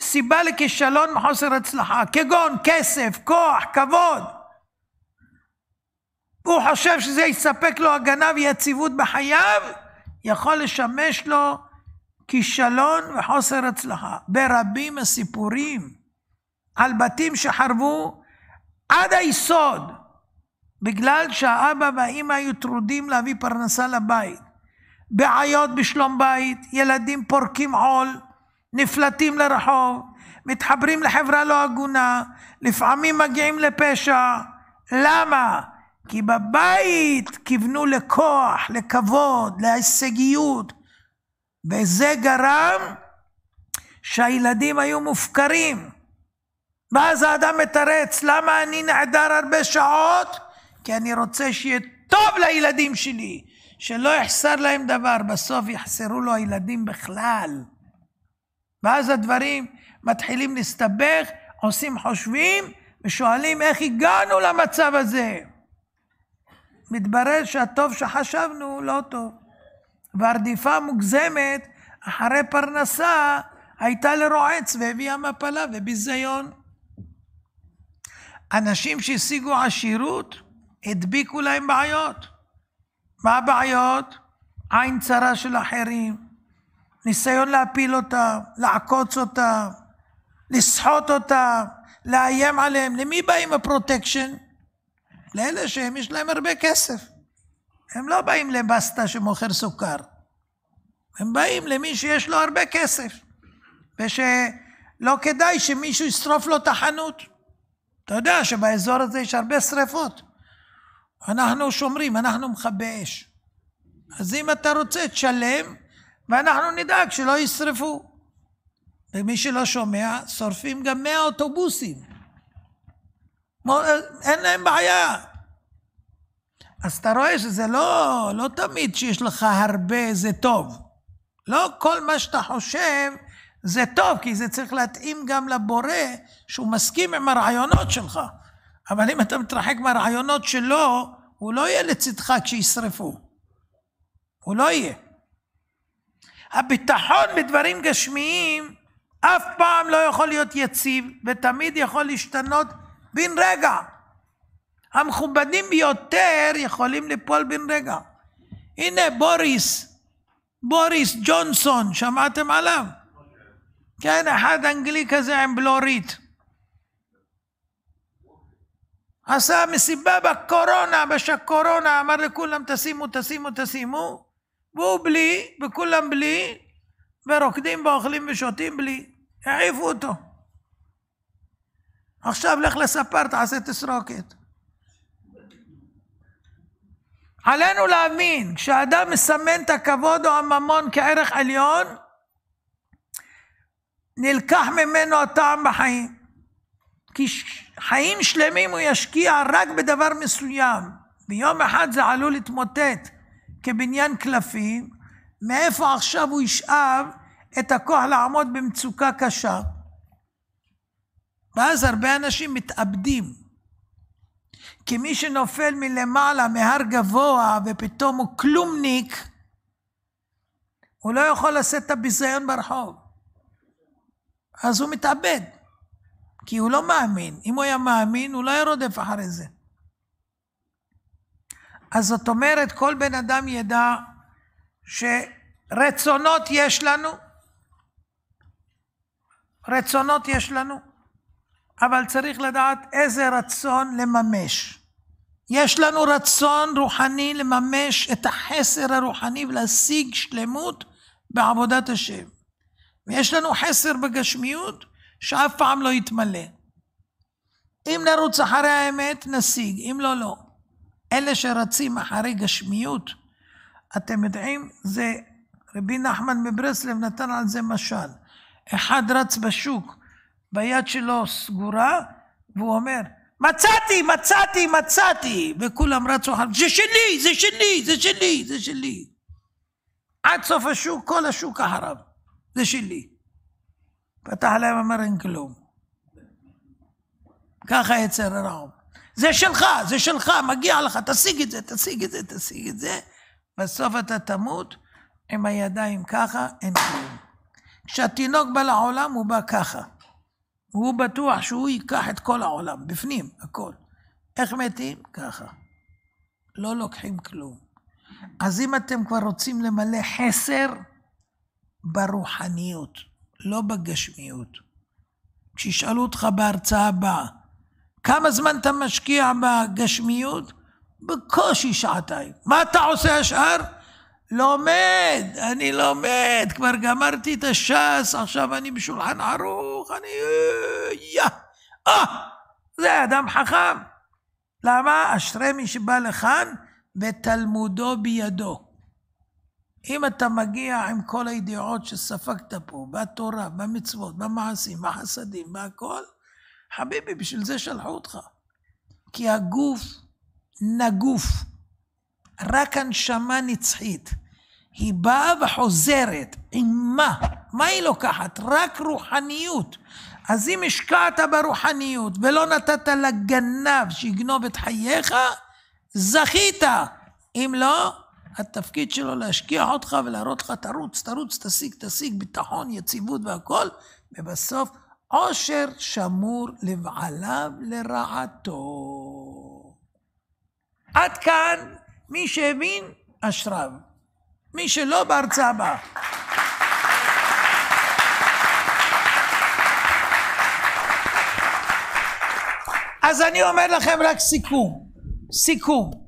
סיבה לכישלון מחוסר הצלחה, כגון כסף, כוח, כבוד. הוא חושב שזה יספק לו הגנה ויציבות בחייו, יכול לשמש לו כישלון וחוסר הצלחה. ברבים הסיפורים על בתים שחרבו עד היסוד, בגלל שהאבא והאמא היו טרודים להביא פרנסה לבית. בעיות בשלום בית, ילדים פורקים עול, נפלטים לרחוב, מתחברים לחברה לא הגונה, לפעמים מגיעים לפשע. למה? כי בבית כיוונו לכוח, לכבוד, להישגיות, וזה גרם שהילדים היו מופקרים. ואז האדם מתרץ, למה אני נעדר הרבה שעות? כי אני רוצה שיהיה טוב לילדים שלי, שלא יחסר להם דבר. בסוף יחסרו לו הילדים בכלל. ואז הדברים מתחילים להסתבך, עושים חושבים ושואלים איך הגענו למצב הזה. מתברר שהטוב שחשבנו לא טוב. והרדיפה מוגזמת אחרי פרנסה הייתה לרועץ והביאה מפלה וביזיון. אנשים שהשיגו עשירות הדביקו להם בעיות. מה הבעיות? עין צרה של אחרים, ניסיון להפיל אותם, לעקוץ אותם, לסחוט אותם, לאיים עליהם. למי באים הפרוטקשן? לאלה שהם יש להם הרבה כסף. הם לא באים לבסטה שמוכר סוכר. הם באים למי שיש לו הרבה כסף. ושלא כדאי שמישהו ישרוף לו את החנות. אתה יודע שבאזור הזה יש הרבה שריפות. אנחנו שומרים, אנחנו מכבי אש. אז אם אתה רוצה, תשלם, ואנחנו נדאג שלא ישרפו. ומי שלא שומע, שורפים גם 100 אוטובוסים. אין להם בעיה. אז אתה רואה שזה לא תמיד שיש לך הרבה זה טוב. לא כל מה שאתה חושב זה טוב, כי זה צריך להתאים גם לבורא שהוא מסכים עם הרעיונות שלך. אבל אם אתה מתרחק מהרעיונות שלו, הוא לא יהיה לצדך כשישרפו. הוא לא יהיה. הביטחון בדברים גשמיים אף פעם לא יכול להיות יציב, ותמיד יכול להשתנות בן רגע. המכובדים ביותר יכולים ליפול בן רגע. הנה בוריס ג'ונסון, שמעתם עליו? כן, אחד אנגלי כזה עם בלורית. עשה מסיבה בקורונה, בשקורונה, אמר לכולם תשימו, והוא בלי, וכולם בלי, ורוקדים ואוכלים ושותים בלי. העיפו אותו. עכשיו לך לספר, תעשה תסרוקת. עלינו להאמין, כשאדם מסמן את הכבוד או הממון כערך עליון, נלקח ממנו הטעם בחיים. כי חיים שלמים הוא ישקיע רק בדבר מסוים. ביום אחד זה עלול להתמוטט כבניין קלפים. מאיפה עכשיו הוא ישאב את הכוח לעמוד במצוקה קשה? ואז הרבה אנשים מתאבדים. כי מי שנופל מלמעלה, מהר גבוה, ופתאום הוא כלומניק, הוא לא יכול לשאת את הביזיון ברחוב. אז הוא מתאבד. כי הוא לא מאמין. אם הוא היה מאמין, הוא לא היה רודף אחרי זה. אז זאת אומרת, כל בן אדם ידע שרצונות יש לנו. רצונות יש לנו. אבל צריך לדעת איזה רצון לממש. יש לנו רצון רוחני לממש את החסר הרוחני ולהשיג שלמות בעבודת השם. ויש לנו חסר בגשמיות שאף פעם לא יתמלא. אם נרוץ אחרי האמת נשיג, אם לא, לא. אלה שרצים אחרי גשמיות, אתם יודעים, זה רבי נחמן מברסלב נתן על זה משל. אחד רץ בשוק, ביד שלו סגורה, והוא אומר, מצאתי, וכולם רצו, זה שלי. עד סוף השוק, כל השוק אחריו, זה שלי. פתח להם, אמר, אין כלום. ככה יצר הרעום. זה שלך, מגיע לך, תשיג את זה. בסוף אתה תמות, עם הידיים ככה, אין כלום. כשהתינוק בא לעולם, הוא בא ככה. הוא בטוח שהוא ייקח את כל העולם, בפנים, הכל. איך מתים? ככה. לא לוקחים כלום. אז אם אתם כבר רוצים למלא חסר, ברוחניות, לא בגשמיות. כשישאלו אותך בהרצאה הבאה, כמה זמן אתה משקיע בגשמיות? בקושי שעתיים. מה אתה עושה השאר? אני לומד, כבר גמרתי את הש"ס, עכשיו אני בשולחן ערוך, זה אדם חכם. למה? אשרי מי שבא לכאן ותלמודו בידו. אם אתה מגיע עם כל הידיעות שספגת פה, בתורה, במצוות, במעשים, בחסדים, בהכל, חביבי, בשביל זה שלחו אותך. כי הגוף נגוף, רק הנשמה נצחית. היא באה וחוזרת. עם מה? מה היא לוקחת? רק רוחניות. אז אם השקעת ברוחניות ולא נתת לגנב שיגנוב את חייך, זכית. אם לא, התפקיד שלו להשקיע אותך ולהראות לך תרוץ, תשיג ביטחון, יציבות והכל, ובסוף עושר שמור לבעליו לרעתו. עד כאן, מי שהבין, אשריו. מי שלא, בהרצאה הבאה. אז אני אומר לכם רק סיכום.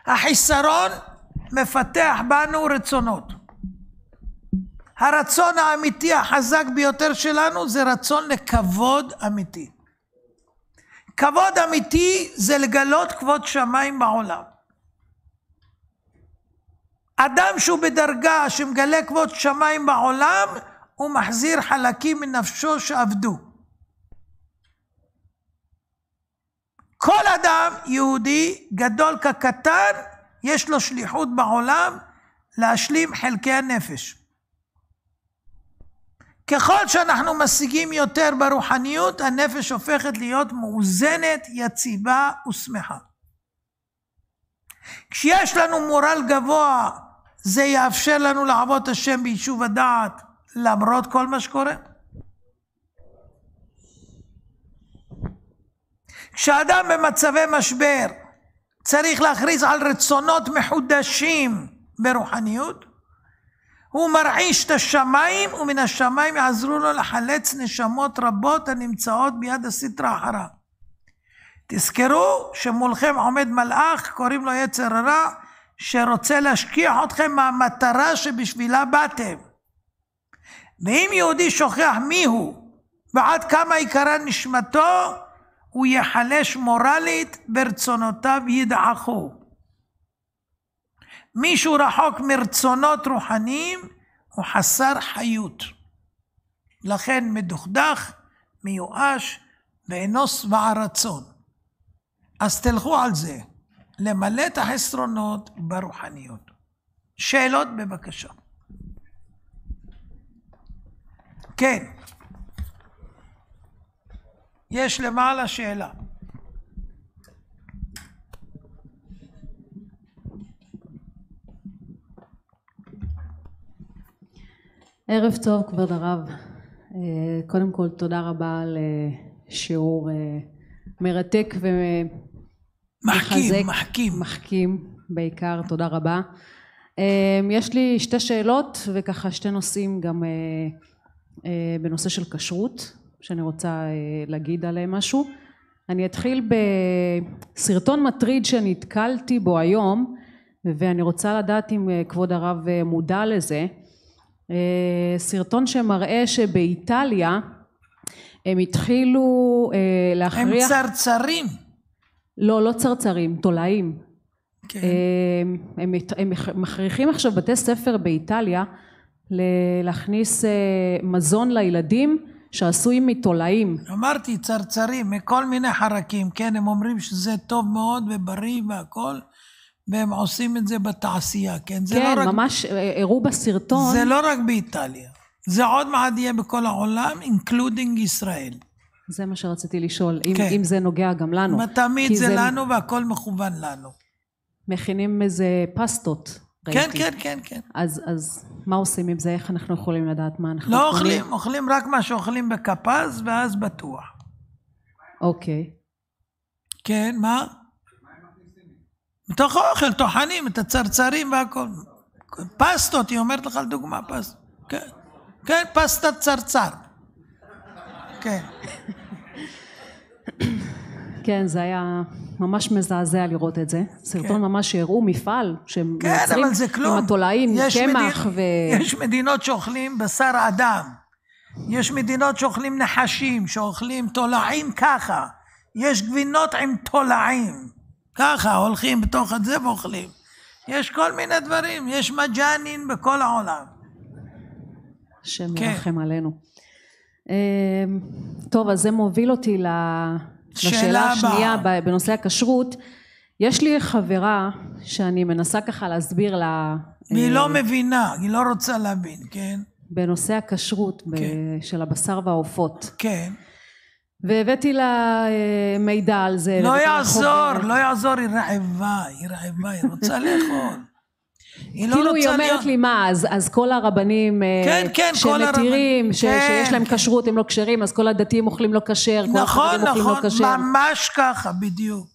החיסרון מפתח בנו רצונות. הרצון האמיתי החזק ביותר שלנו זה רצון לכבוד אמיתי. כבוד אמיתי זה לגלות כבוד שמיים בעולם. אדם שהוא בדרגה שמגלה כבוד שמיים בעולם, הוא מחזיר חלקים מנפשו שעבדו. כל אדם יהודי, גדול כקטן, יש לו שליחות בעולם להשלים חלקי הנפש. ככל שאנחנו משיגים יותר ברוחניות, הנפש הופכת להיות מאוזנת, יציבה ושמחה. כשיש לנו מורל גבוה, זה יאפשר לנו לעבוד השם ביישוב הדעת, למרות כל מה שקורה. כשאדם במצבי משבר צריך להכריז על רצונות מחודשים ברוחניות, הוא מרעיש את השמיים, ומן השמיים יעזרו לו לחלץ נשמות רבות הנמצאות ביד הסטרה אחרה. תזכרו שמולכם עומד מלאך, קוראים לו יצר הרע, שרוצה להשכיח אתכם מהמטרה שבשבילה באתם. ואם יהודי שוכח מיהו ועד כמה יקרה נשמתו, הוא יחלש מורלית ברצונותיו ידעכו. מישהו רחוק מרצונות רוחניים הוא חסר חיות. לכן מדוכדך, מיואש ואינו שבע רצון. אז תלכו על זה, למלא את החסרונות ברוחניות. שאלות בבקשה. כן. יש למעלה שאלה. ערב טוב כבוד הרב, קודם כל תודה רבה על שיעור מרתק ומחזק, מחכים בעיקר, תודה רבה. יש לי שתי שאלות וככה שתי נושאים גם בנושא של כשרות שאני רוצה להגיד עליהם משהו. אני אתחיל בסרטון מטריד שנתקלתי בו היום, ואני רוצה לדעת אם כבוד הרב מודע לזה. סרטון שמראה שבאיטליה הם התחילו להכריח... הם צרצרים. לא צרצרים, תולעים. כן. הם מכריחים עכשיו בתי ספר באיטליה להכניס מזון לילדים שעשוי מתולעים. אמרתי, צרצרים, מכל מיני חרקים, כן, הם אומרים שזה טוב מאוד ובריא והכל, והם עושים את זה בתעשייה, כן? זה כן, לא רק, ממש הראו בסרטון. זה לא רק באיטליה. זה עוד מעט יהיה בכל העולם, including ישראל. זה מה שרציתי לשאול, כן. אם זה נוגע גם לנו. תמיד זה זה לנו והכל מכוון לנו. מכינים איזה פסטות. כן, ראיתי. כן, כן, כן. אז מה עושים עם זה? איך אנחנו יכולים לדעת מה אנחנו לא קונים? אוכלים, אוכלים רק מה שאוכלים בכפז, ואז בטוח. אוקיי. כן, מה? בתוך האוכל, טוחנים את הצרצרים והכל. פסטות, היא אומרת לך לדוגמה, פסטות. כן, כן, פסטת צרצר. כן. כן, זה היה ממש מזעזע לראות את זה. סרטון כן. ממש שהראו מפעל שהם כן, מייצרים אבל זה כלום. עם התולעים, קמח יש מדינות שאוכלים בשר אדם. יש מדינות שאוכלים נחשים, שאוכלים תולעים ככה. יש גבינות עם תולעים. ככה, הולכים בתוך את זה ואוכלים. יש כל מיני דברים. יש מג'אנין בכל העולם. השם כן. ירחם עלינו. טוב, אז זה מוביל אותי לשאלה שאלה השנייה הבאה. בנושא הכשרות. יש לי חברה שאני מנסה ככה להסביר לה והיא לא מבינה, היא לא רוצה להבין, כן? בנושא הכשרות של הבשר והעופות. כן. והבאתי לה מידע על זה. לא והבאתי לה יעזור, חוברת. לא יעזור, היא רעבה, היא רוצה לאכול. היא לא כאילו היא רוצה אומרת להיות... לי מה, אז כל הרבנים כן, כן, כל שמתירים, הרבנים. כן, שיש להם כן. כשרות הם לא כשרים, אז כל הדתיים אוכלים לא כשר, כל נכון, החרדים אוכלים לא נכון, כשר. ממש ככה, בדיוק.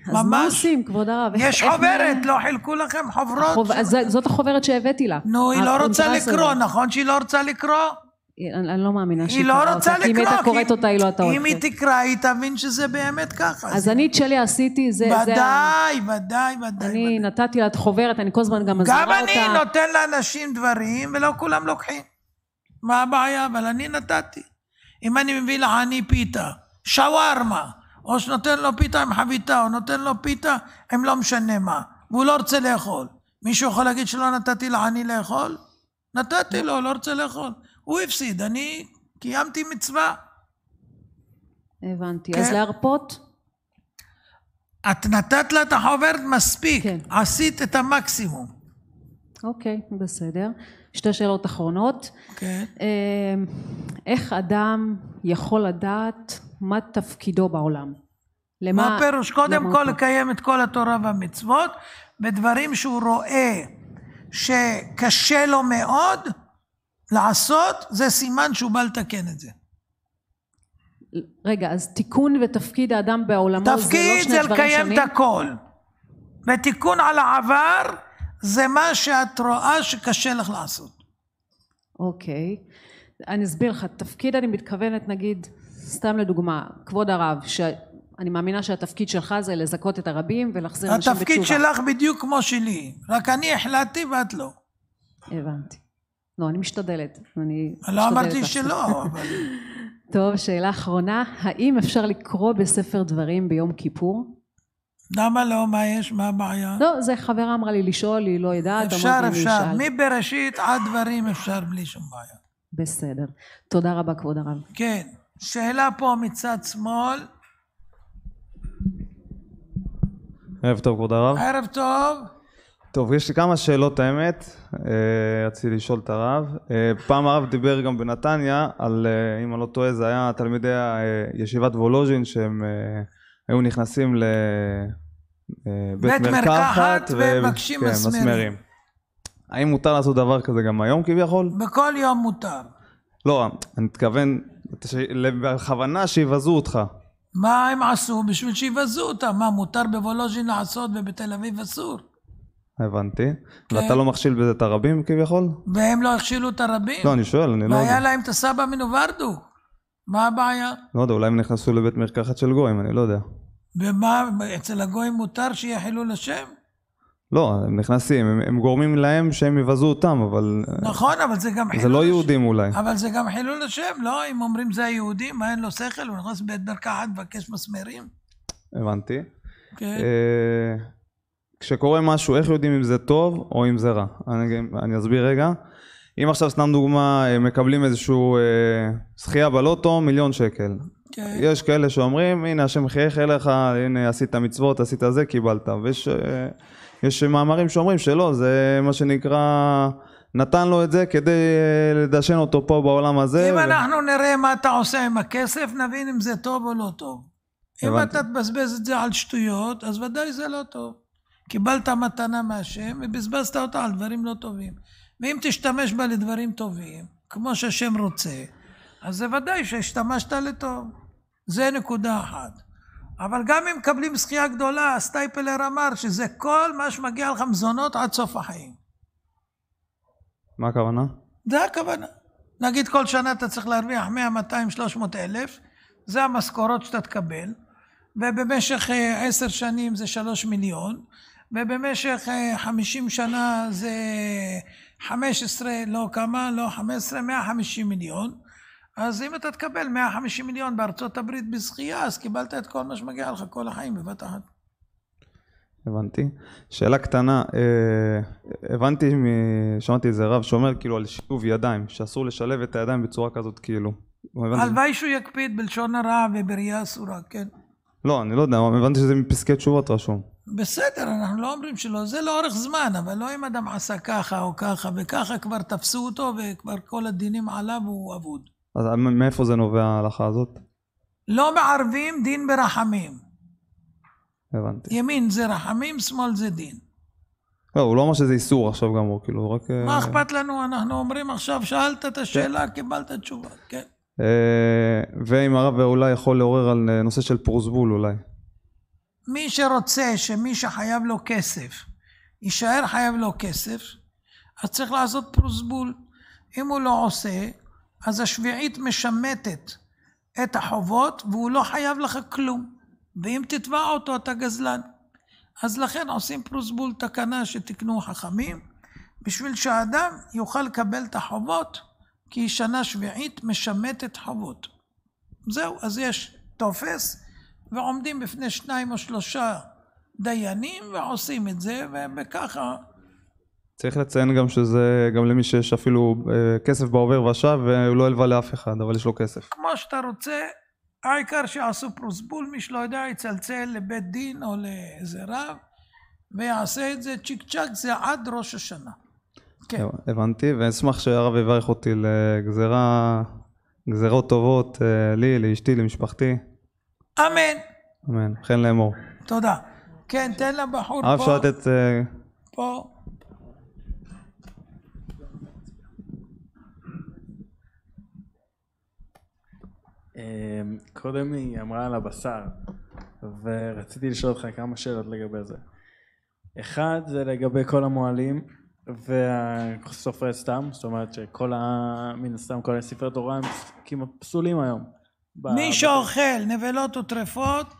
אז מה ממש. עושים, כבוד הרב? יש איך- חוברת, לא חילקו לכם חוברות? אז זאת החוברת שהבאתי לה. נו, היא לא רוצה הקונטרס לקרוא, הזה. נכון שהיא לא רוצה לקרוא? אני לא מאמינה שהיא היא לא קראה רוצה אותה, כי אם לקרוא, הייתה קוראת אותה היא לא הייתה אם היא הולכת. תקרא, היא תבין שזה באמת ככה. אז אני את שלי עשיתי, ודאי. אני נתתי לה את החוברת, אני כל הזמן גם מזמינה גם אותה. אני נותן לאנשים דברים ולא כולם לוקחים. מה הבעיה? אבל אני נתתי. אם אני מביא לעני פיתה, שווארמה, או שנותן לו פיתה עם חביתה, או נותן לו פיתה עם לא משנה מה, והוא לא רוצה לאכול. מישהו יכול להגיד שלא נתתי לעני לאכול? נתתי לו, לא רוצה לאכול. הוא הפסיד, אני קיימתי מצווה. הבנתי. כן. אז להרפות? את נתת לה את החוברת מספיק, כן. עשית את המקסימום. אוקיי, בסדר. שתי שאלות אחרונות. כן. איך אדם יכול לדעת מה תפקידו בעולם? מה פירוש? קודם למה כל אותו? לקיים את כל התורה והמצוות, בדברים שהוא רואה שקשה לו מאוד לעשות, זה סימן שהוא בא לתקן את זה. רגע, אז תיקון ותפקיד האדם בעולמו זה לא תפקיד שני זה דברים לקיים שונים? את הכל. ותיקון על העבר זה מה שאת רואה שקשה לך לעשות. אוקיי. אני אסביר לך, תפקיד אני מתכוונת נגיד, סתם לדוגמה, כבוד הרב, שאני מאמינה שהתפקיד שלך זה לזכות את הרבים ולהחזיר אנשים בתשובה. התפקיד שלך בדיוק כמו שלי, רק אני החלטתי ואת לא. הבנתי. לא, אני משתדלת. אני לא אמרתי משתדלת שלא, אבל... טוב, שאלה אחרונה, האם אפשר לקרוא בספר דברים ביום כיפור? למה לא? מה יש? מה הבעיה? לא, זה חברה אמרה לי לשאול, היא לא יודעת. אפשר, אמרתי, אני אפשר. אשאל. מבראשית עד דברים אפשר בלי שום בעיה. בסדר. תודה רבה, כבוד הרב. כן. שאלה פה מצד שמאל. ערב טוב, כבוד הרב. ערב טוב. טוב, יש לי כמה שאלות האמת, רציתי לשאול את הרב. פעם הרב דיבר גם בנתניה על, אם אני לא טועה, זה היה תלמידי ישיבת וולוז'ין שהם היו נכנסים לבית מרקחת ומבקשים מסמרים. האם מותר לעשות דבר כזה גם היום כביכול? בכל יום מותר. לא, אני מתכוון בכוונה שיבזו אותך. מה הם עשו בשביל שיבזו אותם? מה מותר בוולוז'ין לעשות ובתל אביב אסור? הבנתי. ואתה לא מכשיל בזה את הרבים כביכול? והם לא הכשילו את הרבים? לא, אני שואל, אני לא יודע. והיה להם את הסבא מנוברדוק. מה הבעיה? לא יודע, אולי הם נכנסו לבית מרקחת של גויים, אני לא יודע. ומה, אצל הגויים מותר שיהיה חילול השם? לא, הם נכנסים, הם גורמים להם שהם יבזו אותם, אבל... נכון, אבל זה גם חילול זה לא השם. יהודים אולי. אבל זה גם חילול השם, לא? אם אומרים זה היהודים, מה אין לו שכל? הוא נכנס לבית מרקחת לבקש מסמרים? הבנתי. כן. כשקורה משהו, איך יודעים אם זה טוב או אם זה רע? אני אסביר רגע. אם עכשיו סתם דוגמה מקבלים איזשהו זכייה בלוטו, 1,000,000 שקל. כן. יש כאלה שאומרים, הנה השם חייך אליך, הנה עשית מצוות, עשית זה, קיבלת. ויש מאמרים שאומרים שלא, זה מה שנקרא, נתן לו את זה כדי לדשן אותו פה בעולם הזה. אם אנחנו נראה מה אתה עושה עם הכסף, נבין אם זה טוב או לא טוב. אם אתה תבזבז את זה על שטויות, אז ודאי זה לא טוב. קיבלת מתנה מהשם ובזבזת אותה על דברים לא טובים. ואם תשתמש בה לדברים טובים, כמו שהשם רוצה, אז זה ודאי שהשתמשת לטוב. זה נקודה אחת. אבל גם אם מקבלים זכייה גדולה, סטייפלר אמר שזה כל מה שמגיע לך מזונות עד סוף החיים. מה הכוונה? זה הכוונה. נגיד כל שנה אתה צריך להרוויח 100, 200, 300 אלף, זה המשכורות שאתה תקבל, ובמשך 10 שנים זה 3 מיליון, ובמשך 50 שנה זה 15, לא כמה, לא 15, 150 מיליון. אז אם אתה תקבל 150 מיליון בארצות הברית בזכייה, אז קיבלת את כל מה שמגיע לך כל החיים בבת אחת. הבנתי. שאלה קטנה, הבנתי, שמעתי איזה רב שאומר כאילו על שילוב ידיים, שאסור לשלב את הידיים בצורה כזאת כאילו. הלוואי שהוא יקפיד בלשון הרע ובראייה אסורה, כן. לא, אני לא יודע, הבנתי שזה מפסקי תשובות רשום. בסדר, אנחנו לא אומרים שלא, זה לאורך זמן, אבל לא אם אדם עשה ככה או ככה וככה, כבר תפסו אותו וכבר כל הדינים עליו הוא אבוד. אז מאיפה זה נובע ההלכה הזאת? לא מערבים דין ברחמים. הבנתי. ימין זה רחמים, שמאל זה דין. לא, הוא לא אומר שזה איסור עכשיו גם, הוא כאילו רק... מה אכפת לנו? אנחנו אומרים עכשיו, שאלת את השאלה, קיבלת תשובה, כן. ואם הרב אולי יכול לעורר על נושא של פרוסבול אולי. מי שרוצה שמי שחייב לו כסף, יישאר חייב לו כסף, אז צריך לעשות פרוסבול. אם הוא לא עושה, אז השביעית משמטת את החובות, והוא לא חייב לך כלום. ואם תתבע אותו, אתה גזלן. אז לכן עושים פרוסבול, תקנה שתקנו חכמים, בשביל שהאדם יוכל לקבל את החובות, כי שנה שביעית משמטת חובות. זהו, אז יש תופס, ועומדים בפני 2 או 3 דיינים, ועושים את זה, וככה... צריך לציין גם שזה, גם למי שיש אפילו כסף בעובר ושב, והוא לא הלווה לאף אחד, אבל יש לו כסף. כמו שאתה רוצה, העיקר שעשו פרוסבול, מי שלא יודע, יצלצל לבית דין או לאיזה רב, ויעשה את זה צ'יק צ'ק, זה עד ראש השנה. כן. הבנתי, ואשמח שהרב יברך אותי לגזירות טובות, לי, לאשתי, למשפחתי. אמן. אמן, חן לאמור. תודה. כן, תן לבחור פה. הרב שואלת את... פה. קודם היא אמרה על הבשר, ורציתי לשאול אותך כמה שאלות לגבי זה. אחד זה לגבי כל המועלים והסופרי סתם, זאת אומרת שכל מן הסתם כל הספרי תורה הם כמעט פסולים היום. מי שאוכל נבלות וטרפות,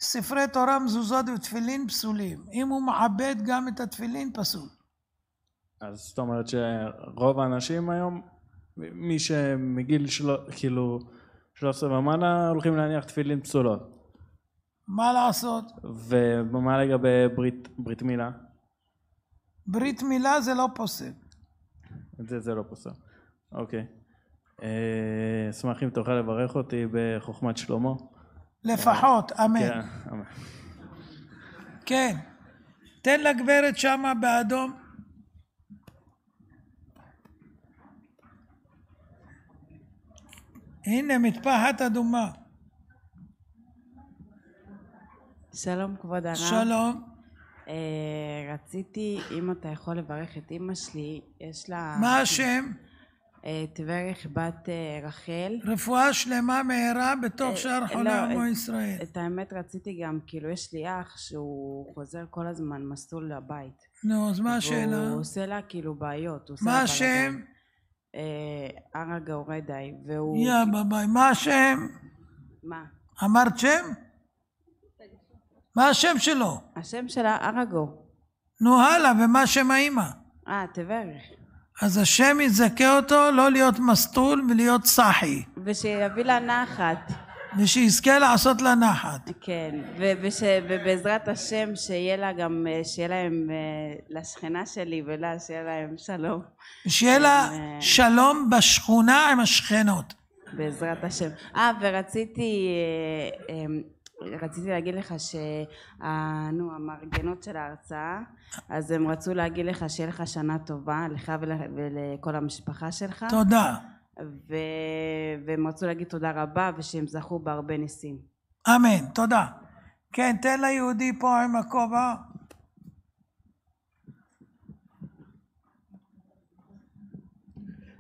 ספרי תורה, מזוזות ותפילין פסולים. אם הוא מעבד גם את התפילין, פסול. אז זאת אומרת שרוב האנשים היום, מי שמגיל כאילו 13 ומעלה, הולכים להניח תפילין פסולות. מה לעשות? ומה לגבי ברית מילה? ברית מילה זה לא פוסל. זה לא פוסל. אוקיי. אשמח אם תוכל לברך אותי בחוכמת שלמה. לפחות, אמן. כן, אמן. כן. תן לגברת שמה באדום. הנה מטפחת אדומה. שלום כבוד הרב. שלום. רציתי אם אתה יכול לברך את אמא שלי, יש לה... מה השם? תברך בת רחל. רפואה שלמה מהרה בתוך שאר חולי עמו ישראל. את האמת רציתי גם, כאילו יש לי אח שהוא חוזר כל הזמן מסלול לבית. נו, אז מה השאלה? הוא עושה לה כאילו בעיות. מה השם? ערה גאורדאי, והוא... יא בביי, מה השם? מה? אמרת שם? מה השם שלו? השם שלה ארגו. נו הלאה, ומה שם האמא? תברך. אז השם יזכה אותו לא להיות מסטול ולהיות סחי. ושיביא לה נחת. ושיזכה לעשות לה נחת. כן, ובעזרת השם שיהיה לה גם, שיהיה להם, לשכנה שלי ולה, שיהיה להם שלום. שיהיה לה שלום בשכונה עם השכנות. בעזרת השם. ורציתי להגיד לך המארגנות של ההרצאה, אז הם רצו להגיד לך שיהיה לך שנה טובה, לך ולכל המשפחה שלך. תודה. והם רצו להגיד תודה רבה ושהם זכו בהרבה ניסים. אמן, תודה. כן, תן ליהודי פה עם הכובע.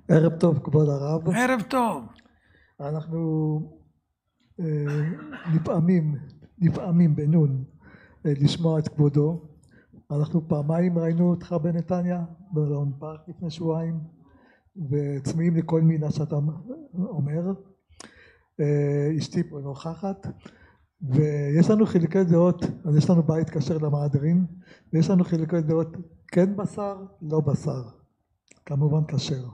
ערב טוב כבוד הרב. ערב טוב. אנחנו נפעמים בנון לשמוע את כבודו. אנחנו פעמיים ראינו אותך בנתניה, ברון פארק לפני שבועיים, וצמאים לכל מילה שאתה אומר. אשתי פה נוכחת, ויש לנו חילוקי דעות, אז יש לנו בית כשר למהדרין, ויש לנו חילוקי דעות כן בשר, לא בשר, כמובן כשר.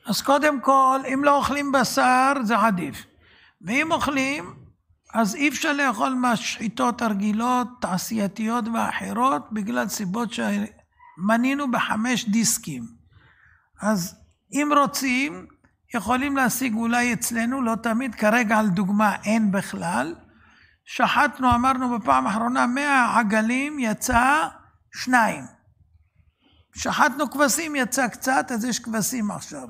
אז קודם כל, אם לא אוכלים בשר זה עדיף, ואם אוכלים אז אי אפשר לאכול משחיטות הרגילות, תעשייתיות ואחרות, בגלל סיבות שמנינו ב5 דיסקים. אז אם רוצים יכולים להשיג אולי אצלנו, לא תמיד, כרגע על דוגמה אין בכלל. שחטנו, אמרנו בפעם האחרונה 100 עגלים, יצא 2. שחטנו כבשים, יצא קצת, אז יש כבשים עכשיו.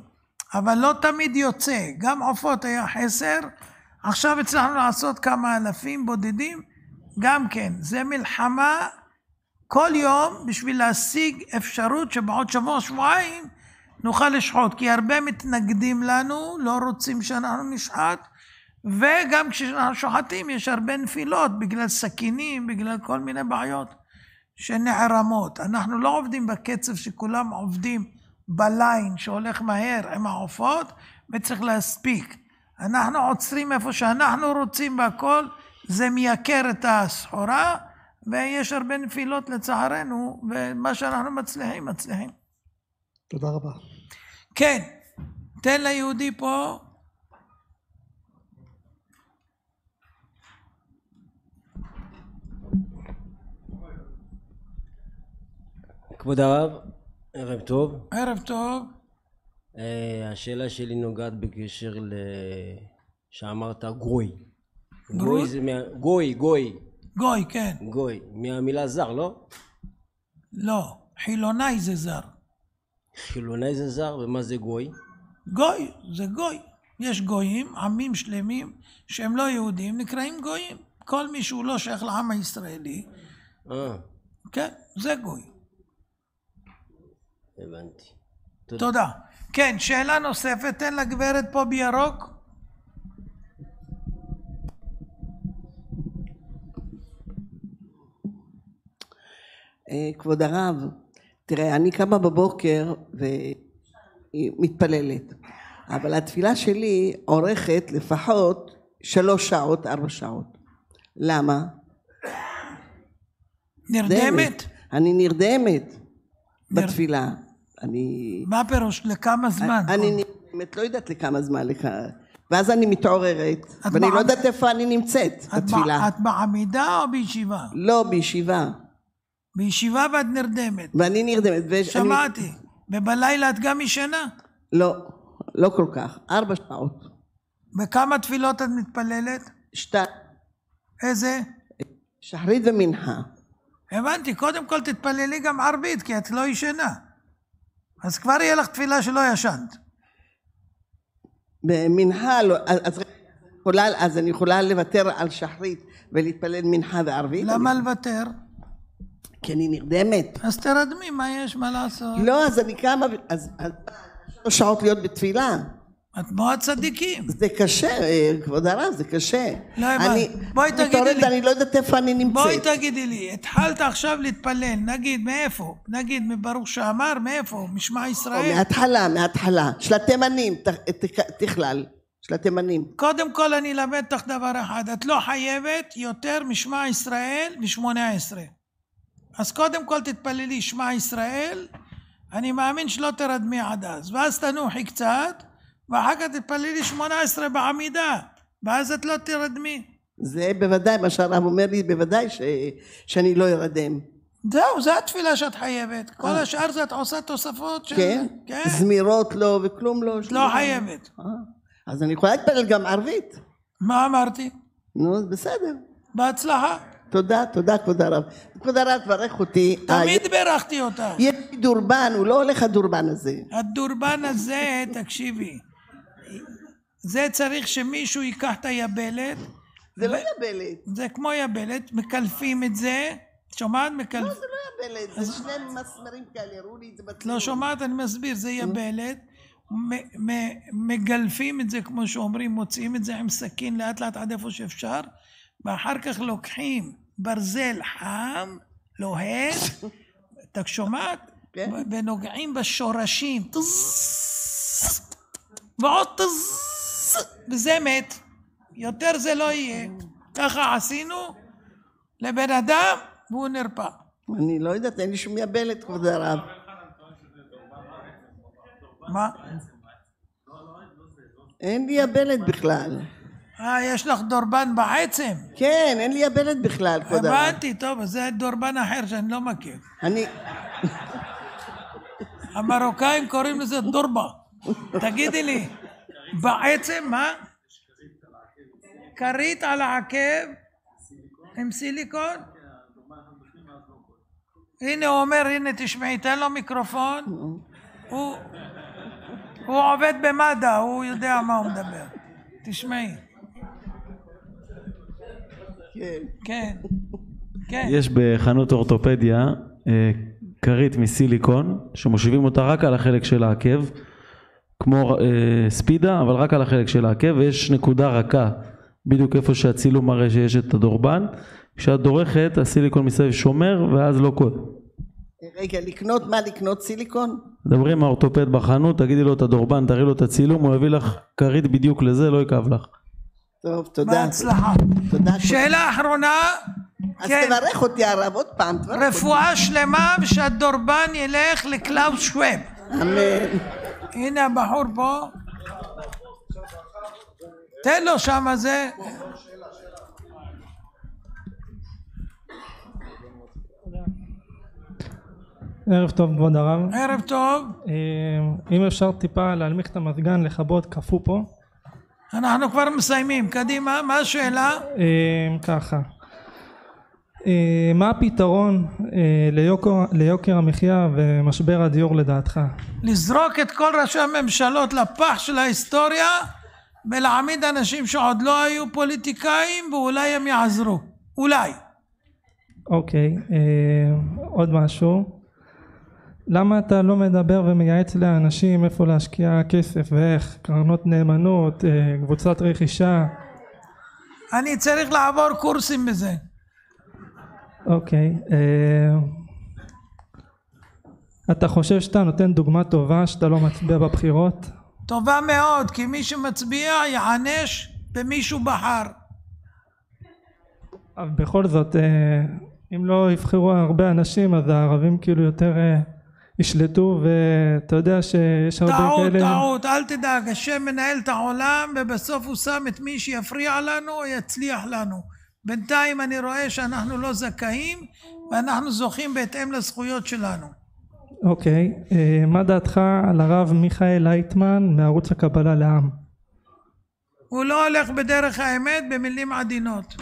אבל לא תמיד יוצא, גם עופות היה חסר, עכשיו הצלחנו לעשות כמה אלפים בודדים, גם כן, זה מלחמה כל יום בשביל להשיג אפשרות שבעוד שבוע, שבועיים, נוכל לשחוט, כי הרבה מתנגדים לנו, לא רוצים שאנחנו נשחט, וגם כשאנחנו שוחטים יש הרבה נפילות, בגלל סכינים, בגלל כל מיני בעיות שנערמות. אנחנו לא עובדים בקצב שכולם עובדים בליין שהולך מהר עם העופות, וצריך להספיק. אנחנו עוצרים איפה שאנחנו רוצים בהכל, זה מייקר את הסחורה, ויש הרבה נפילות לצערנו, ומה שאנחנו מצליחים. תודה רבה. כן, תן ליהודי פה. כבוד הרב, ערב טוב. ערב טוב. השאלה שלי נוגעת בקשר שאמרת גוי. גוי זה גוי. גוי, כן. גוי, מהמילה זר, לא? לא, חילוני זה זר. חילוני זה זר, ומה זה גוי? גוי, זה גוי. יש גויים, עמים שלמים, שהם לא יהודים, נקראים גויים. כל מי שהוא לא שייך לעם הישראלי. כן, זה גוי. הבנתי. תודה. כן, שאלה נוספת, תן לגברת פה בירוק. כבוד הרב, תראה, אני קמה בבוקר ומתפללת, אבל התפילה שלי אורכת לפחות 3 שעות, 4 שעות. למה? נרדמת? אני נרדמת בתפילה. מה פירוש? לכמה זמן? אני נרדמת, לא יודעת לכמה זמן, ואז אני מתעוררת, ואני לא יודעת איפה אני נמצאת בתפילה. את בעמידה או בישיבה? לא, בישיבה. בישיבה ואת נרדמת. ואני נרדמת. שמעתי. ובלילה את גם ישנה? לא, לא כל כך. 4 שעות. בכמה תפילות את מתפללת? 2. איזה? שחרית ומנחה. הבנתי, קודם כל תתפללי גם ערבית, כי את לא ישנה. אז כבר יהיה לך תפילה שלא ישנת. במנחה, אז אני יכולה לוותר על שחרית ולהתפלל מנחה וערבית? למה לוותר? כי אני נרדמת. אז תרדמי, מה יש, מה לעשות? לא, אז אני קמה, אז 3 שעות להיות בתפילה. את מאוד צדיקים. זה קשה, כבוד הרב, זה קשה. לא הבנתי. בואי תגידי לי. אני לא יודעת איפה אני נמצאת. בואי תגידי לי, התחלת עכשיו להתפלל, נגיד מאיפה? נגיד מברוך שאמר, מאיפה? משמע ישראל? מההתחלה. של התימנים, תכלל. של התימנים. קודם כל אני אלמד לך דבר אחד, את לא חייבת יותר משמע ישראל ו18. אז קודם כל תתפללי שמע ישראל, אני מאמין שלא תרדמי עד אז, ואז תנוחי קצת, ואחר כך תתפללי 18 בעמידה, ואז את לא תרדמי. זה בוודאי מה שהרב אומר לי, בוודאי שאני לא ירדם. זהו, זו התפילה שאת חייבת. כל השאר זה את עושה תוספות של... כן? זמירות לא וכלום לא. לא חייבת. אז אני יכולה להתפלל גם ערבית. מה אמרתי? נו, בסדר. בהצלחה. תודה, תודה כבוד הרב. כבוד הרב תברך אותי. תמיד ברכתי אותה. יש דורבן, הוא לא הולך הדורבן הזה. הדורבן הזה, תקשיבי, זה צריך שמישהו ייקח את היבלת. זה לא יבלת. זה כמו יבלת, מקלפים את זה. שומעת? לא, זה לא יבלת, זה שני מסמרים כאלה, הראו לי את זה בצלום. לא שומעת, אני מסביר, זה יבלת. מגלפים את זה כמו שאומרים, מוצאים את זה עם סכין לאט לאט עד איפה שאפשר, ואחר כך לוקחים ברזל חם, לוהט, אתה שומעת? ונוגעים בשורשים, ועוד וזה מת. יותר זה לא יהיה. ככה עשינו לבן אדם והוא נרפא. אני לא יודעת, אין לי שום יבלת כבוד הרב. מה? אין לי יבלת בכלל. יש לך דורבן בעצם? כן, אין לי יבלת בכלל כבוד הרב. הבנתי, טוב, זה דורבן אחר שאני לא מכיר. המרוקאים קוראים לזה דורבה. תגידי לי, בעצם מה? כרית על העקב עם סיליקון? הנה הוא אומר, הנה תשמעי, תן לו מיקרופון. הוא עובד במד"א, הוא יודע מה הוא מדבר. תשמעי. כן. יש בחנות אורתופדיה כרית מסיליקון שמושיבים אותה רק על החלק של העקב, כמו ספידה, אבל רק על החלק של העקב, ויש נקודה רכה בדיוק איפה שהצילום מראה שיש את הדורבן. כשאת דורכת הסיליקון מסביב שומר ואז לא קוד. רגע, לקנות מה? לקנות סיליקון? דברי עם האורתופד בחנות, תגידי לו את הדורבן, תראי לו את הצילום, הוא יביא לך כרית בדיוק לזה, לא יקב לך. טוב, תודה. בהצלחה. שאלה אחרונה. אז תברך אותי הרב עוד פעם. רפואה שלמה ושהדורבן ילך לקלאוס שוואב. אמן. הנה הבחור פה. תן לו שמה זה. ערב טוב כבוד הרב. ערב טוב. אם אפשר טיפה להנמיך את המזגן, לכבות, קפוא פה. אנחנו כבר מסיימים, קדימה, מה השאלה? ככה. מה הפתרון ליוקר המחיה ומשבר הדיור לדעתך? לזרוק את כל ראשי הממשלות לפח של ההיסטוריה ולהעמיד אנשים שעוד לא היו פוליטיקאים ואולי הם יעזרו. אולי. אוקיי, עוד משהו. למה אתה לא מדבר ומייעץ לאנשים איפה להשקיע כסף ואיך? קרנות נאמנות, קבוצת רכישה. אני צריך לעבור קורסים בזה. אוקיי. אתה חושב שאתה נותן דוגמה טובה שאתה לא מצביע בבחירות? טובה מאוד, כי מי שמצביע יענש במישהו בחר. אבל בכל זאת, אם לא יבחרו הרבה אנשים, אז הערבים כאילו יותר ישלטו, ואתה יודע שיש הרבה כאלה... טעות, אל תדאג, השם מנהל את העולם, ובסוף הוא שם את מי שיפריע לנו או יצליח לנו. בינתיים אני רואה שאנחנו לא זכאים, ואנחנו זוכים בהתאם לזכויות שלנו. אוקיי, מה דעתך על הרב מיכאל לייטמן מערוץ הקבלה לעם? הוא לא הולך בדרך האמת, במילים עדינות.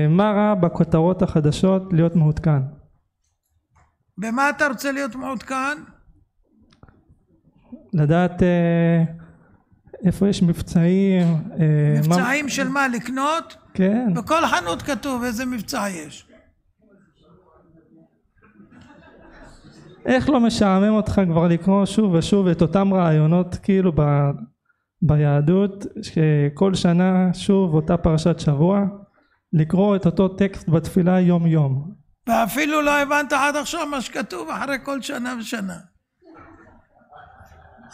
מה רע בכותרות החדשות להיות מעודכן? במה אתה רוצה להיות מעודכן? לדעת איפה יש מבצעים. מבצעים של מה? לקנות? כן. בכל חנות כתוב איזה מבצע יש. איך לא משעמם אותך כבר לקרוא שוב ושוב את אותם רעיונות כאילו ביהדות, שכל שנה שוב אותה פרשת שבוע, לקרוא את אותו טקסט בתפילה יום יום? ואפילו לא הבנת עד עכשיו מה שכתוב אחרי כל שנה ושנה.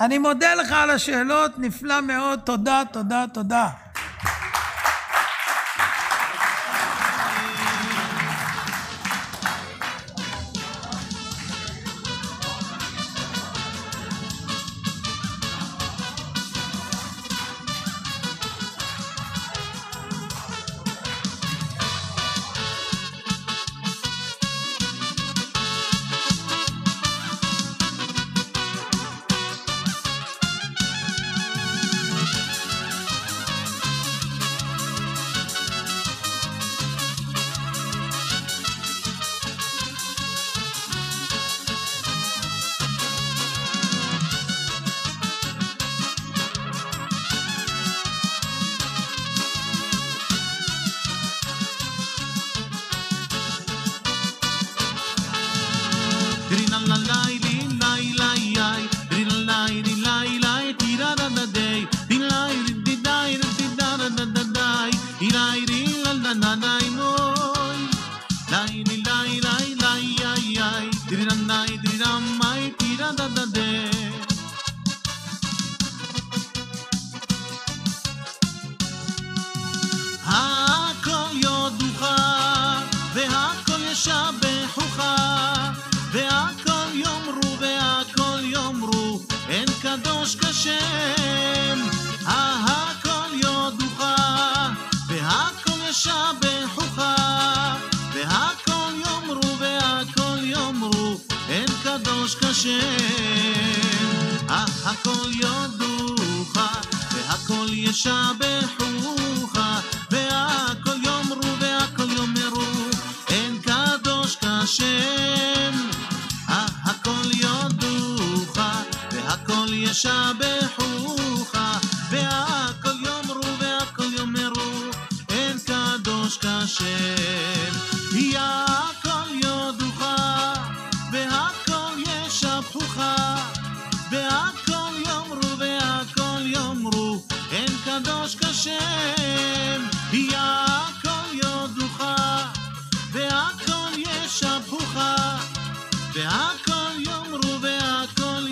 אני מודה לך על השאלות, נפלא מאוד, תודה, תודה, תודה. קדוש כשם, הכל יודוך, והכל ישבחוך, והכל יאמרו, אין קדוש כשם, הכל יודוך, והכל ישבחוך, והכל יאמרו, אין קדוש כשם, הכל יודוך, והכל ישבחוך, והכל יאמרו, אין קדוש כשם, הכל יודוך, והכל ישבחוך, והכל יאמרו, אין קדוש כשם, הכל יודוך, והכל ישבחוך, והכל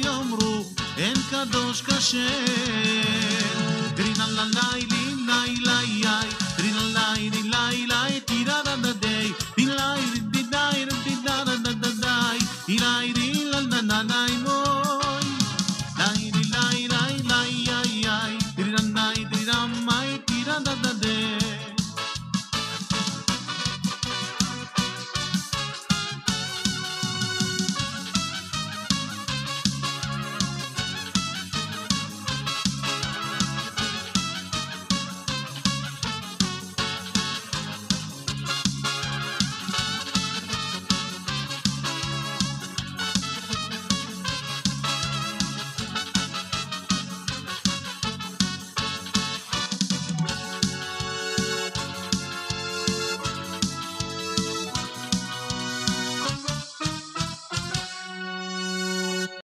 יאמרו, אין קדוש כשם. דרינה ללי לי לי דרינה לי לי לי תירה דדי תילי דדי דדי דדי תילי דילה ננאי מוי לי לי לי לי לי דרינה לי דרינה מי תירה דדי